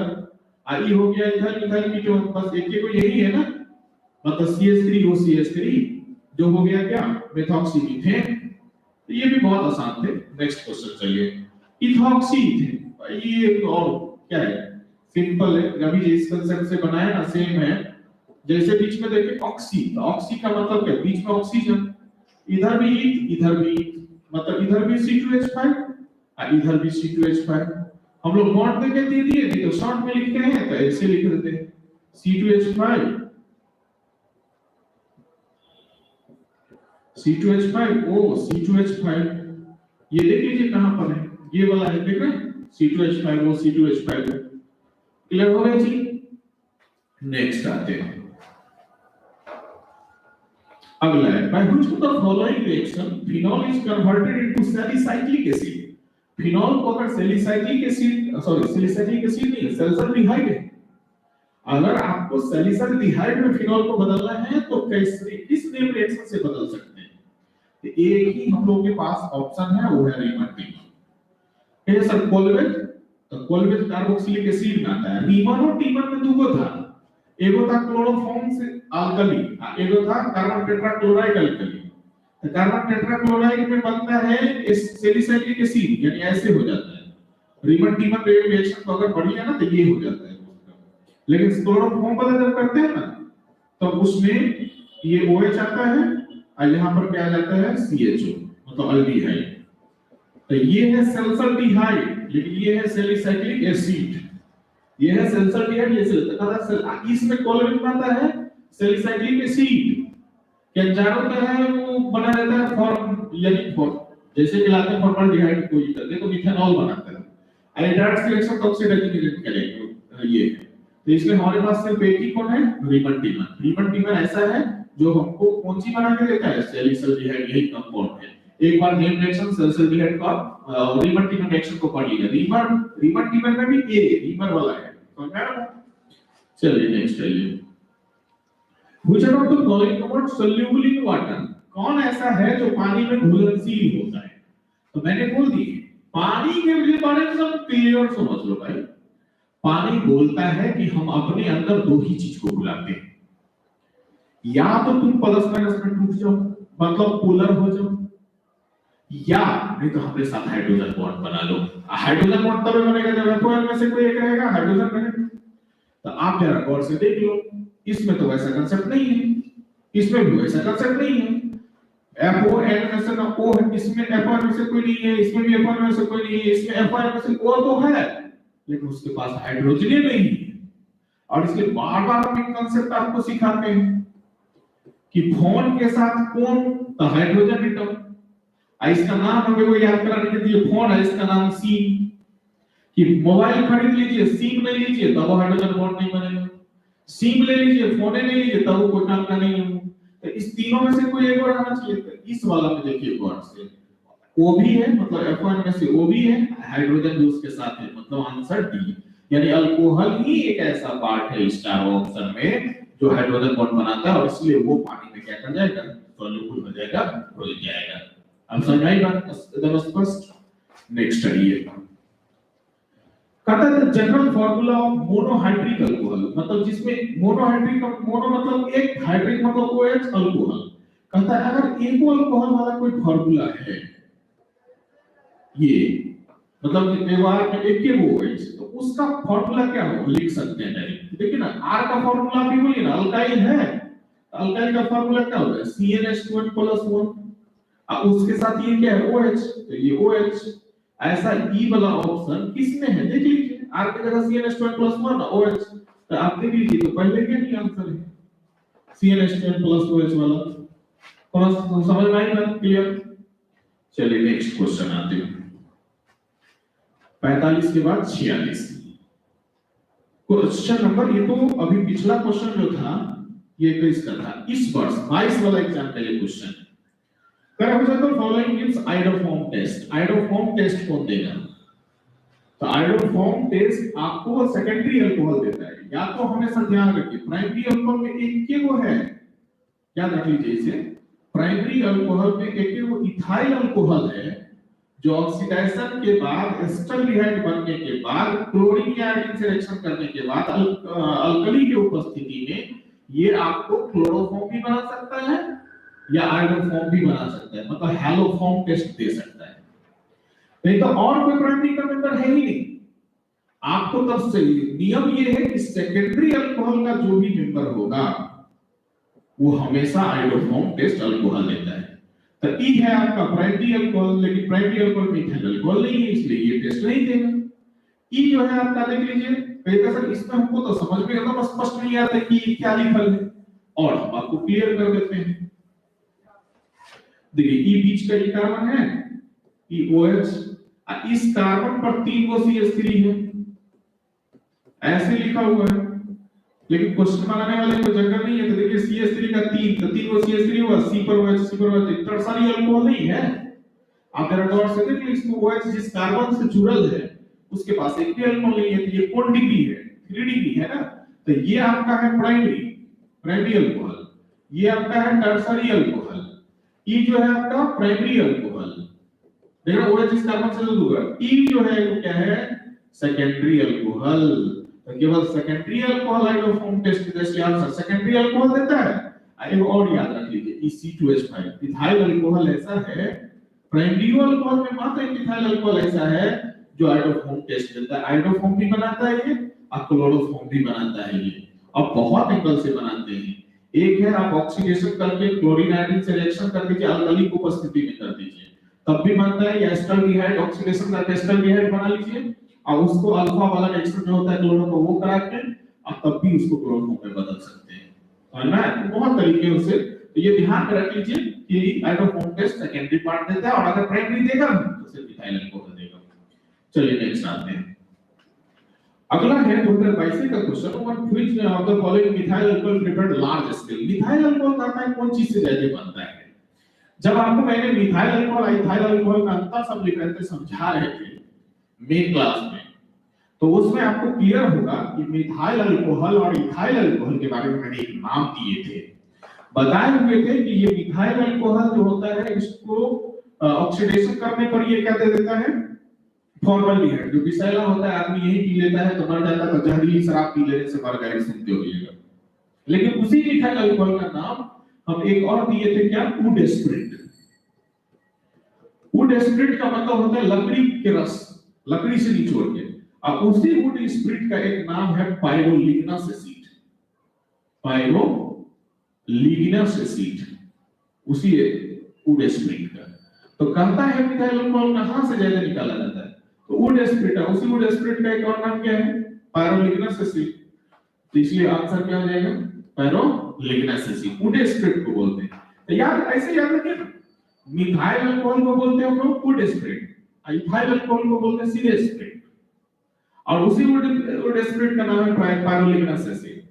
और ई हो गया इथाइल मिथाइल कीटोन। बस एक को यही है ना, मतलब CH3 O CH3 जो हो गया क्या? मिथॉक्सीमीथेन। तो ये भी बहुत आसान थे। नेक्स्ट क्वेश्चन चलिए, इथॉक्सीमीथेन, ये और क्या है? सिंपल है, रवि जी इस कांसेप्ट से बनाया ना, सेम है। जैसे बीच में देखिए ऑक्सी, तो ऑक्सी का मतलब क्या? बीच में ऑक्सीजन, इधर भी इधर भी, मतलब इधर भी C2H5 और इधर भी C2H5। हम लोग बॉन्ड देके दे दिए, नहीं तो शॉर्ट में लिखते हैं तो ऐसे लिख देते हैं C2H5 C2H5 O C2H5। ये देख लीजिए कहां पर है, ये वाला है, देख रहे हैं C2H5 O C2H5। क्लियर हो गया जी? नेक्स्ट आते हैं, अगला है by which of the following reaction phenol is converted into salicylic acid। Phenol को अगर salicylic acid, sorry salicylic acid नहीं, सल्फरडिहाइड है, अगर आपको सैलिसल्डिहाइड में फिनॉल को बदलना है तो कैसे, किस नेम रिएक्शन से बदल सकते हैं? तो एक ही हम लोग के पास ऑप्शन है, वो है रीमन। ये सर कोलवेट, तो कोलवेट कार्बोक्सिलिक एसिड में आता है। रीमन और टीमन में दूगो था, एगो था क्लोरोफॉर्म से अल्कली, एगो था कार्बन टेट्राक्लोराइड अल्कली। तो कार्बन टेट्राक्लोराइड में बनता है सैलिसाइलिक एसिड, यानी ऐसे हो जाता है। रीमन टीमन रिएक्शन तो अगर बढ़िया ना तो ये हो जाता है। लेकिन क्लोरोफॉर्म पता जब करते हैं ना, तो उसमें ये OH आता है और यहाँ पर क्या आ जाता है? CHO, मतलब अल्डिहाइड। तो ये है सल्फरडिहाइड, लेकिन ये है सैलिसाइलिक एसिड। ये है सल्फरडिहाइड, ये इसमें कोलवेट में आता है सैलिसाइलिक एसिड। केंजारो क्या है, वो बना रहता है फॉर्म यानी फॉर्म, जैसे मिलाते हैं फॉर्मल्डिहाइड को करते तो मिथेनॉल बनाता है। एल्डिहाइड सिलेक्शन ऑक्सीडाइजिंग एजेंट कहलाएगा ये है। तो इसमें हमारे पास सिर्फ एक ही कौन है, रिबंटिमन। रिबंटिमन ऐसा है जो हमको कौन सी बना के देता है, सैलिसल्डिहाइड, यही कंपाउंड है। एक बार नेम रिएक्शन सैलिसल्डिहाइड का रिबंटिमन रिएक्शन को पढ़ लीजिए। रिबंटिमन में भी ए रीमर वाला है, समझ में आ रहा है? चलिए नेक्स्ट चलिए। Which are of the following not soluble in water? कौन ऐसा है जो पानी में घुलनशील होता है? तो मैंने बोल दी पानी के बारे में सब क्लियर समझ लो भाई। पानी बोलता है कि हम अपने अंदर दो ही चीज को बुलाते हैं, या तो तुम प्लस माइनस में टूट जाओ मतलब पोलर हो जाओ, या नहीं तो हमारे साथ हाइड्रोजन बॉन्ड बना लो। हाइड्रोजन बॉन्ड तब बनेगा जब एटॉम में से कोई एक रहेगा हाइड्रोजन रहेगा। तो आप जरा गौर से देख लो, इसमें तो वैसा कांसेप्ट नहीं है, इसमें भी वैसा कांसेप्ट नहीं है। FON में से ना O है, इसमें FON में से कोई नहीं है, इसमें भी FON में से कोई नहीं है, इसमें FON में से O तो है लेकिन उसके पास हाइड्रोजन ही नहीं है। और इसलिए बार-बार हम एक कांसेप्ट आपको सिखाते हैं कि फोन के साथ कौन, तो हाइड्रोजन एटम। इसका नाम हमें को याद कराने के लिए फोन है, इसका नाम सिम। कि मोबाइल खरीद लीजिए, सिम नहीं लीजिए तब हाइड्रोजन बॉन्ड नहीं बनेगा। सिम ले लीजिए, फोन नहीं लीजिए तब वो कोई काम का नहीं है। तो इस तीनों में से कोई एक और आना चाहिए। तो इस वाला में देखिए गौर से, O भी है मतलब F1 में से O भी है, हाइड्रोजन भी उसके साथ है, मतलब आंसर डी। यानी अल्कोहल ही एक ऐसा पार्ट है स्टार ऑप्शन में जो हाइड्रोजन बॉन्ड बनाता है और इसलिए वो पानी में क्या कर जाएगा, सॉल्युबल हो जाएगा, घुल जाएगा। अब समझ आई बात एकदम स्पष्ट। नेक्स्ट चलिए, कहता है general formula of monohydric alcohol, मतलब जिसमें मोनोहाइड्रिक, मोनो मतलब एक, हाइड्रिक मतलब OH अल्कोहल। कहता है अगर एक अल्कोहल वाला कोई फार्मूला है, ये मतलब एक बार में एक ही OH, तो उसका फार्मूला क्या हो लिख सकते हैं डायरेक्ट। देखिए ना, R का फार्मूला भी बोलिए ना, अल्काइल है, अल्काइल का फार्मूला क्या होता है, CnH2n+1। अब उसके साथ ये क्या है, OH, तो ये OH। ऐसा ई वाला ऑप्शन किसमें है देख लीजिए, R की जगह CnH2n+1 OH, तो आप देख लीजिए तो पहले क्या नहीं आंसर है, CnH2n+OH वाला। कौन समझ में आई बात, क्लियर? चलिए नेक्स्ट क्वेश्चन आते हैं। 45 के बाद 46 क्वेश्चन नंबर, ये तो अभी पिछला क्वेश्चन जो था ये 21 का था, इस वर्ष 22 वाला एग्जाम का ये क्वेश्चन है। Following gives iodoform test. Iodoform test कौन देगा, तो आइडोफॉर्म टेस्ट आपको सेकेंडरी अल्कोहल देता है। या तो हमेशा ध्यान रखिए प्राइमरी अल्कोहल में एक ही वो है, याद रख लीजिए इसे, प्राइमरी अल्कोहल में एक ही वो इथाइल अल्कोहल है जो ऑक्सीडेशन के बाद एस्टल्डिहाइड बनने के बाद क्लोरीन या आयोडीन से रिएक्शन करने के बाद अल्कली की उपस्थिति में ये आपको क्लोरोफॉर्म भी बना सकता है या आयोडोफॉर्म भी बना सकता है, मतलब हैलोफॉर्म टेस्ट दे सकता है। नहीं तो और कोई प्राइमरी का मेंबर है ही नहीं। आपको तब से नियम ये है कि सेकेंडरी अल्कोहल का जो भी मेंबर होगा वो हमेशा आयोडोफॉर्म टेस्ट अल्कोहल लेता है। तो ई है आपका प्राइमरी अल्कोहल, लेकिन प्राइमरी अल्कोहल में इथाइल अल्कोहल नहीं है इसलिए ये टेस्ट नहीं देगा। ई जो है आपका देख लीजिए, कहता सर इसमें हमको तो समझ में एकदम स्पष्ट नहीं आता कि क्या लिखल है, और हम आपको क्लियर कर देते हैं। देखिए ई बीच का ये कार्बन है, ई OH, इस कार्बन पर 3 गो CH3 है, ऐसे लिखा हुआ है, लेकिन क्वेश्चन बनाने वाले को जगह नहीं है। तो देखिए CH3 का 3, तो 3 गो CH3 हुआ, C पर OH, C पर OH, टर्सरी अल्कोहल नहीं है। आप जरा गौर से देखिए, इसमें OH जिस कार्बन से जुड़ल है उसके पास एक भी अल्कोहल नहीं है, तो ये कौन डिग्री है, 3 डिग्री है ना। तो ये आपका है प्राइमरी अल्कोहल, ये आपका है टर्सरी अल्कोहल, ई जो है आपका प्राइमरी अल्कोहल, देखो OH जिस कार्बन से जुड़ा है। ई जो है वो क्या है, सेकेंडरी अल्कोहल। तो केवल सेकेंडरी अल्कोहल आइडोफॉर्म टेस्ट जैसे आंसर सेकेंडरी अल्कोहल देता है। एक और याद रख लीजिए, C2H5 इथाइल अल्कोहल ऐसा है, प्राइमरी अल्कोहल में मात्र एक इथाइल अल्कोहल ऐसा है जो आइडोफॉर्म टेस्ट देता है। आइडोफॉर्म भी बनाता है ये और क्लोरोफॉर्म भी बनाता है ये, और बहुत एंगल से बनाते हैं। एक है आप ऑक्सीडेशन करके क्लोरीन आयोडीन से रिएक्शन कर दीजिए, अल्कली की उपस्थिति में कर दीजिए तब भी बनता है, या एस्टल्डिहाइड ऑक्सीडेशन करके एस्टल्डिहाइड बना लीजिए और उसको अल्फा वाला रिएक्शन जो होता है क्लोरो को वो करा के और तब भी उसको क्लोरोफॉर्म में बदल सकते हैं। समझ में आया? बहुत तरीके से तो ये ध्यान में रख लीजिए कि out of home test secondary part देता है, और अगर प्राइमरी देगा तो सिर्फ इथाइल अल्कोहल देगा। चलिए नेक्स्ट आते हैं। अगला है 2022 का question, what which of the following methyl alcohol prepared large scale. Methyl alcohol का है कौन चीज से ज्यादा बनता है? जब आपको मैंने मिथाइल अल्कोहल इथाइल अल्कोहल का अंतर सब लिख रहे थे, समझा रहे थे मेन क्लास में, तो उसमें आपको क्लियर होगा कि मिथाइल अल्कोहल और इथाइल अल्कोहल के बारे में मैंने एक नाम दिए थे, बताए हुए थे कि ये मिथाइल अल्कोहल जो होता है इसको ऑक्सीडेशन करने पर ये क्या दे देता है, फॉर्मल्डिहाइड। जो विषैला होता है आदमी यही पी लेता है तो मर जाता है, तो जहरीली शराब पी लेने से मर गए, सुनते होइएगा। लेकिन उसी मिथाइल अल्कोहल का नाम हम एक और दिए थे, क्या, वुड स्प्रिट। वुड स्प्रिट का मतलब होता है लकड़ी के रस, लकड़ी से निचोड़ के। और उसी वुड स्प्रिट का एक नाम है पायरोलिग्नस एसिड। पायरोलिग्नस एसिड उसी वुड स्प्रिट का। तो कहता है मिथाइल अल्कोहल कहां से ज्यादा निकाला जाता है, तो वुड स्प्रिट है। उसी वुड स्प्रिट का एक और नाम क्या है, पायरोलिग्नस एसिड। तो इसलिए आंसर क्या हो जाएगा, पायरोलिग्नस एसिड। वुड स्प्रिट को बोलते हैं। तो यार ऐसे याद रखिए, मिथाइल अल्कोहल को बोलते हैं हम लोग वुड स्प्रिट, इथाइल अल्कोहल को बोलते हैं सीधे स्प्रिट, और उसी वुड स्प्रिट का नाम है पायरोलिग्नस एसिड।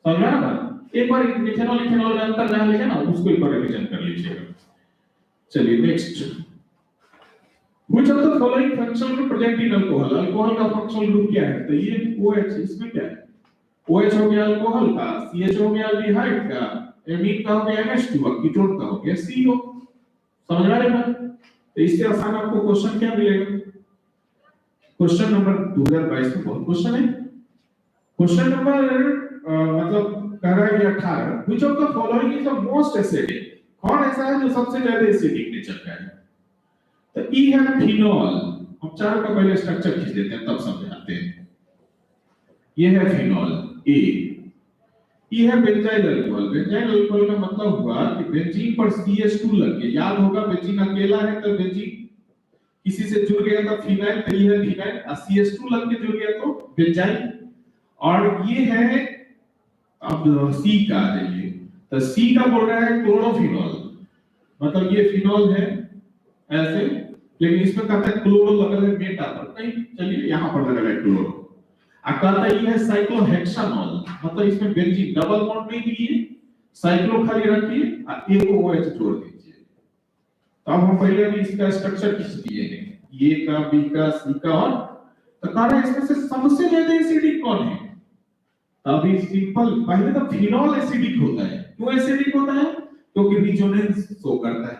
समझा ना? एक बार मिथेनॉल इथेनॉल में अंतर जान लीजिए ना, उसको एक बार रिवीजन कर लीजिएगा। चलिए next, which of the following functional group present in alcohol. Alcohol का फंक्शनल ग्रुप क्या है? तो ये OH, इसमें क्या है, OH हो गया अल्कोहल का, CH हो गया एल्डिहाइड का, एमीन का हो गया NH2, कीटोन का हो गया CO। समझ आ रहा है? तो इससे आसान आपको क्वेश्चन क्या मिलेगा, क्वेश्चन नंबर 2022 में बहुत क्वेश्चन है। क्वेश्चन नंबर मतलब कह रहा है 18, which of the following is the most acidic. कौन ऐसा है जो सबसे ज्यादा एसिडिक नेचर का है? तो ई है फिनॉल। हम चारों का पहले स्ट्रक्चर खींच देते हैं तब समझाते हैं। ये है फिनॉल ए। ये है बेंजाइल अल्कोहल। बेंजाइल अल्कोहल का मतलब हुआ कि बेंजीन पर CH2 लग गया। याद होगा बेंजीन अकेला है तो बेंजीन किसी से जुड़ गया तो फिनाइल, तो ये है फिनाइल, और CH2 लग के जुड़ गया तो बेंजाइल। और ये है अब सी का आ जाइए, तो सी का बोल रहा है क्लोरोफिनॉल। मतलब ये फिनॉल है ऐसे, लेकिन इसमें कहता है क्लोरो लगा है मेटा पर, नहीं चलिए यहां पर लगा है क्लोरो। कहता है ये है साइक्लोहेक्सानॉल। मतलब इसमें बेंजीन डबल बॉन्ड नहीं दिए, साइक्लो खाली रखिए और एक OH जोड़ दीजिए। तो अब हम पहले भी इसका स्ट्रक्चर खींच दिए हैं, ये का, बी का, सी का, और तो कह रहा है इसमें से सबसे ज्यादा एसिडिक कौन है? अभी सिंपल, पहले तो फिनॉल एसिडिक होता है। क्यों एसिडिक होता है? क्योंकि रिजोनेंस शो करता है।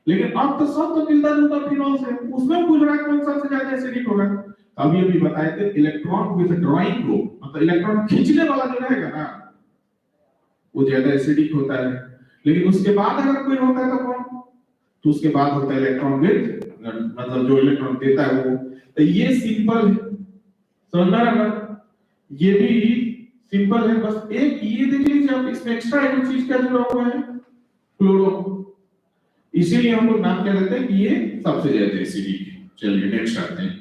लेकिन अब तो सब तो मिलता जुलता फिनॉल से, उसमें पूछ रहा है कौन सबसे ज्यादा एसिडिक होगा। अभी बताए थे इलेक्ट्रॉन विद ड्राइंग ग्रुप, मतलब इलेक्ट्रॉन खींचने वाला जो रहेगा ना वो ज्यादा एसिडिक होता है। लेकिन उसके बाद अगर कोई होता है तो कौन, तो उसके बाद होता है इलेक्ट्रॉन विद, मतलब जो इलेक्ट्रॉन देता है वो। तो ये सिंपल है, समझना ना, ये भी सिंपल है। बस एक ये देख लीजिए आप, इसमें एक्स्ट्रा एक चीज क्या जुड़ा हुआ है, क्लोरो। इसीलिए हम लोग नाम क्या देते हैं कि ये सबसे ज्यादा एसिडिक है। चलिए नेक्स्ट आते हैं।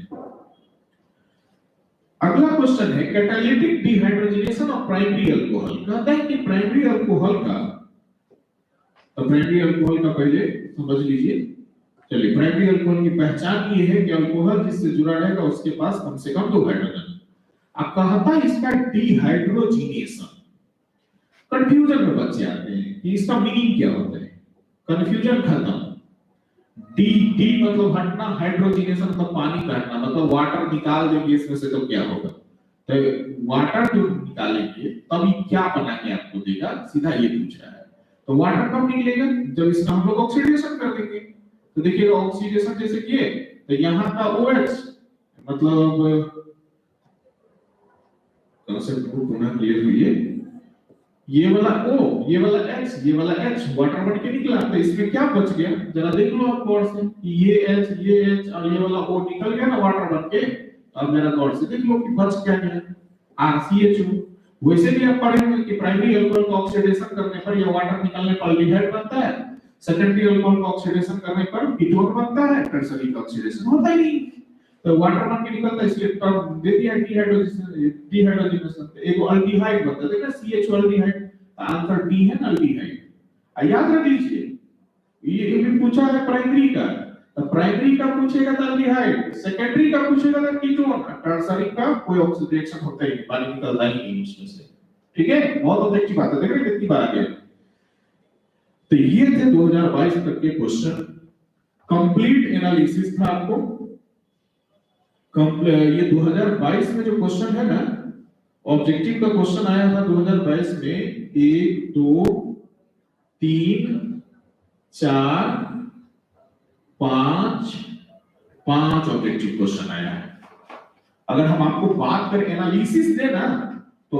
अगला क्वेश्चन है catalytic dehydrogenation of primary alcohol. कहता है कि प्राइमरी अल्कोहल का, तो प्राइमरी अल्कोहल का पहले समझ लीजिए। चलिए, प्राइमरी अल्कोहल की पहचान ये है कि अल्कोहल जिससे जुड़ा रहेगा उसके पास कम से कम 2 हाइड्रोजन। अब कहता है इसका डिहाइड्रोजिनेशन। कंफ्यूजन में बच्चे आते हैं कि इसका मीनिंग क्या होता है, कंफ्यूजन खत्म। डी मतलब हटना, हाइड्रोजिनेशन मतलब पानी का हटना, मतलब वाटर निकाल देंगे इसमें से तो क्या होगा, तो वाटर जो निकालेंगे तब क्या बना के आपको देगा, सीधा ये पूछ रहा है। तो वाटर कब निकलेगा, जब इसका हम लोग ऑक्सीडेशन कर देंगे। तो देखिएगा ऑक्सीडेशन जैसे किए तो यहाँ का OH मतलब कंसेप्ट को पुनः क्लियर हुई है, ये वाला O, ये वाला H, ये वाला H वाटर बन के निकला। तो इसमें क्या बच गया, जरा देख लो आप गौर से, ये H और ये वाला O निकल गया ना वाटर बन के। अब मेरा गौर से देख लो कि बच क्या गया, RCHO। वैसे भी आप पढ़ेंगे कि प्राइमरी अल्कोहल को ऑक्सीडेशन करने पर या वाटर निकालने पर एल्डिहाइड बनता है, सेकेंडरी अल्कोहल को ऑक्सीडेशन करने पर कीटोन बनता है, टर्शियरी का ऑक्सीडेशन होता ही नहीं। तो वाटर बन के निकलता है, इसलिए टर्म दे दिया डिहाइड्रोजनेशन। एक अल्डिहाइड बनता है, देखा CHO अल्डिहाइड, आंसर डी है ना अल्डिहाइड। याद रख लीजिए, ये भी पूछा है प्राइमरी का, तो प्राइमरी का पूछेगा तो एल्डिहाइड, सेकेंडरी का पूछेगा तो कीटोन, टर्सरी का कोई ऑक्सीजन रिएक्शन होता ही नहीं, पानी निकलता ही नहीं उसमें से। ठीक है, बहुत ऑब्जेक्टिव बात है, देख रहे कितनी बार आ गया। तो ये थे 2022 तक के क्वेश्चन। कंप्लीट एनालिसिस था आपको। ये 2022 में जो क्वेश्चन है ना, ऑब्जेक्टिव का क्वेश्चन आया था 2022 में 1 2 3 4 5 5 ऑब्जेक्टिव क्वेश्चन आया है। अगर हम आपको बात करें एनालिसिस देना, तो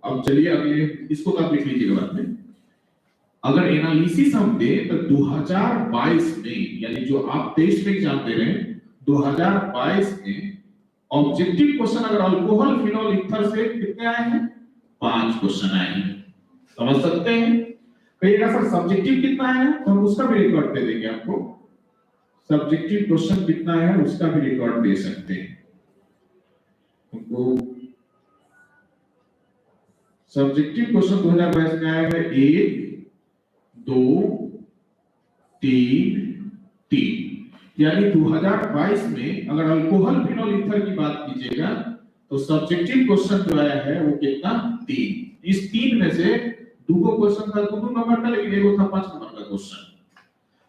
अब चलिए अगले इसको तो आप लिख लीजिएगा बाद में। अगर एनालिसिस हम दे तो 2022 में, यानी जो आप टेस्ट में एग्जाम दे रहे हैं 2022 में, ऑब्जेक्टिव क्वेश्चन अगर अल्कोहल फिनोल ईथर से कितने आए हैं? 5 क्वेश्चन आए हैं। समझ सकते हैं? कहिएगा सर सब्जेक्टिव कितना है, तो हम उसका भी रिकॉर्ड दे देंगे आपको। सब्जेक्टिव क्वेश्चन कितना है उसका भी रिकॉर्ड दे सकते हैं हमको। सब्जेक्टिव क्वेश्चन 2022 में आया है 1 2 3 3, यानी 2022 में अगर अल्कोहल फिनोल ईथर की बात कीजिएगा तो सब्जेक्टिव क्वेश्चन जो आया है वो कितना? 3। इस 3 में से 2 क्वेश्चन था 2 नंबर का, लेकिन एगो था 5 नंबर का क्वेश्चन।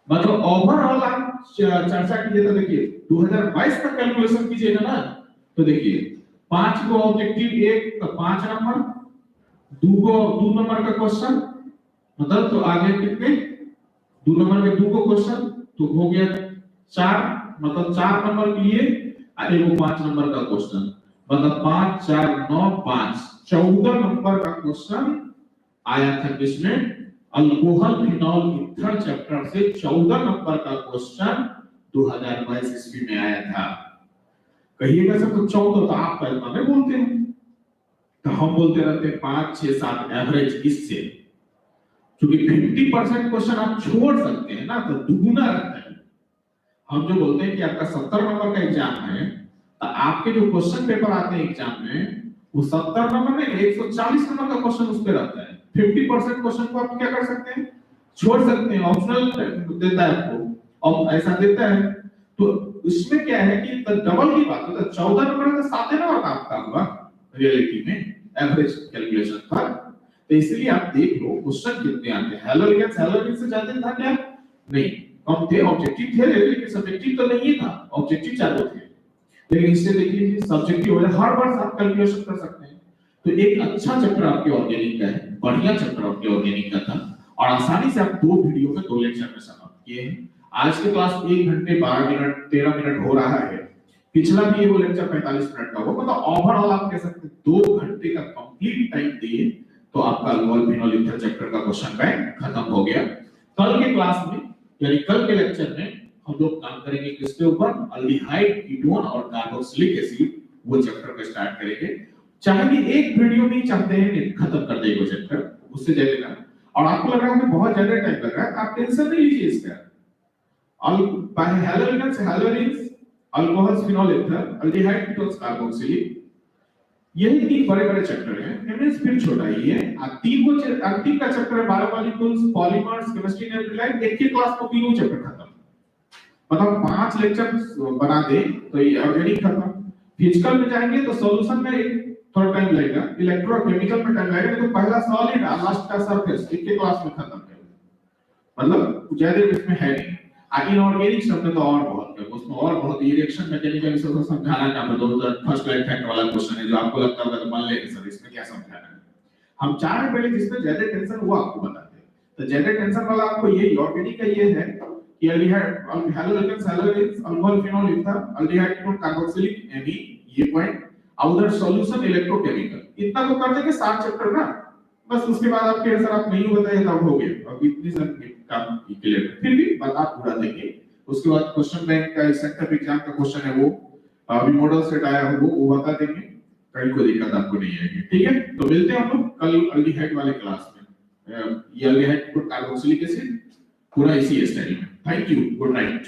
मतलब ओवरऑल आप चर्चा कीजिए तो देखिए 2022 का कैलकुलेशन कीजिएगा ना, तो देखिए 5 को ऑब्जेक्टिव 1 का 5 नंबर, 2 नंबर का क्वेश्चन, मतलब तो आगे कितने? 2 नंबर में 2 क्वेश्चन, तो हो गया 4, मतलब 4 नंबर के लिए और एगो 5 नंबर का क्वेश्चन, मतलब 5 4 9 5 14 नंबर का क्वेश्चन आया था। किसमें? अल्कोहल फिनोल ईथर चैप्टर से 14 नंबर का क्वेश्चन 2022 ईस्वी में आया था। कहिएगा सर तो 14 तो आप इतना में बोलते हैं, तो हम बोलते रहते हैं 5 6 7 एवरेज। इससे क्योंकि 50% क्वेश्चन आप छोड़ सकते हैं ना, तो दुगुना रहता है। हम जो बोलते हैं कि आपका 70 नंबर का एग्जाम है, तो आपके जो क्वेश्चन पेपर आते हैं एग्जाम में, वो 70 नंबर में 140 नंबर का क्वेश्चन उस पे रहता है। 50% क्वेश्चन को आप क्या कर सकते हैं? छोड़ सकते हैं, ऑप्शनल देता है आपको, और ऐसा देता है। तो इसमें क्या है कि डबल की बात है, तो 14 नंबर का 7 नंबर का आपका हुआ रियलिटी में एवरेज कैलकुलेशन पर। तो इसलिए आप देख लो क्वेश्चन कितने आते हैं। हैलोजेन से ज्यादा था क्या? नहीं, कम थे। ऑब्जेक्टिव थे लेकिन सब्जेक्टिव तो नहीं था, ऑब्जेक्टिव चारों थे। लेकिन इससे देखिए सब्जेक्टिव हो जाए, हर बार आप कैलकुलेशन कर सकते हैं। तो एक अच्छा चैप्टर आपके ऑर्गेनिक का है, बढ़िया चैप्टर आपके ऑर्गेनिक का था, और आसानी से आप 2 वीडियो में 2 लेक्चर में समाप्त किए हैं। आज के क्लास 1 घंटे 12 मिनट 13 मिनट हो रहा है। पिछला भी वो लेक्चर 45 मिनट का होगा, मतलब ओवरऑल आप कह सकते हैं 2 घंटे का कंप्लीट टाइम दिए तो आपका अल्कोहल फिनोल ईथर चैप्टर का क्वेश्चन बैंक खत्म हो गया। कल के क्लास में, यानी कल के लेक्चर में हम लोग काम करेंगे किसके ऊपर? अल्डिहाइड, कीटोन और कार्बोक्सिलिक एसिड, वो चैप्टर को स्टार्ट करेंगे। चाहे कि एक वीडियो में चाहते हैं खत्म कर देंगे वो चैप्टर, उससे जाएगा। और आपको लग रहा है कि बहुत ज्यादा टाइम लग रहा है, आप टेंशन नहीं लीजिए इसका। Halogens, alcohol phenol ether, aldehyde, ketone, carboxylic, यही 3 बड़े-बड़े चैप्टर हैं। एमएस फिर छोटा ही है। अंतिम का चैप्टर है biomolecules, polymers, chemistry and aldehyde. एक ही क्लास में 3 चैप्टर खत्म। मतलब 5 लेक्चर बना दे तो ये ऑर्गेनिक खत्म। फिजिकल में जाएंगे तो सॉल्यूशन में थोड़ा टाइम लगेगा, इलेक्ट्रोकेमिकल में टाइम लगेगा, तो पहला सॉलिड और लास्ट का सरफेस एक ही क्लास में खत्म है। मतलब ज्यादा इसमें है नहीं। इनऑर्गेनिक शब्द तो और बहुत है, उसमें और बहुत रिएक्शन मैकेनिज्म से समझाना का मतलब फर्स्ट लाइफ फैक्ट वाला क्वेश्चन है, जो आपको लगता होगा तो मान लेंगे सर इसमें क्या समझाना है। हम 4 पहले जिसमें ज्यादा टेंशन वो आपको बताते हैं। तो ज्यादा टेंशन वाला आपको ये ऑर्गेनिक का ये है कि aldehyde, halogens, alcohol phenol ether, aldehyde, ketone, carboxylic, एमी, ये पॉइंट। उधर सॉल्यूशन इलेक्ट्रोकेमिकल, इतना तो कर देंगे 7 चैप्टर ना, बस। उसके बाद आपके आंसर आप नहीं बताए तब हो गया। अब इतनी सब काम क्लियर, फिर भी बता पूरा देंगे। उसके बाद क्वेश्चन बैंक का सेंटर एग्जाम का क्वेश्चन है, वो अभी मॉडल सेट आया है, वो बता देंगे। कहीं कोई दिक्कत आपको नहीं आएगी। ठीक है, तो मिलते हैं हम लोग कल अल्डिहाइड वाले क्लास में। ये अल्डिहाइड को कार्बोक्सिलिक एसिड पूरा इसी स्टाइल में। Thank you, good night.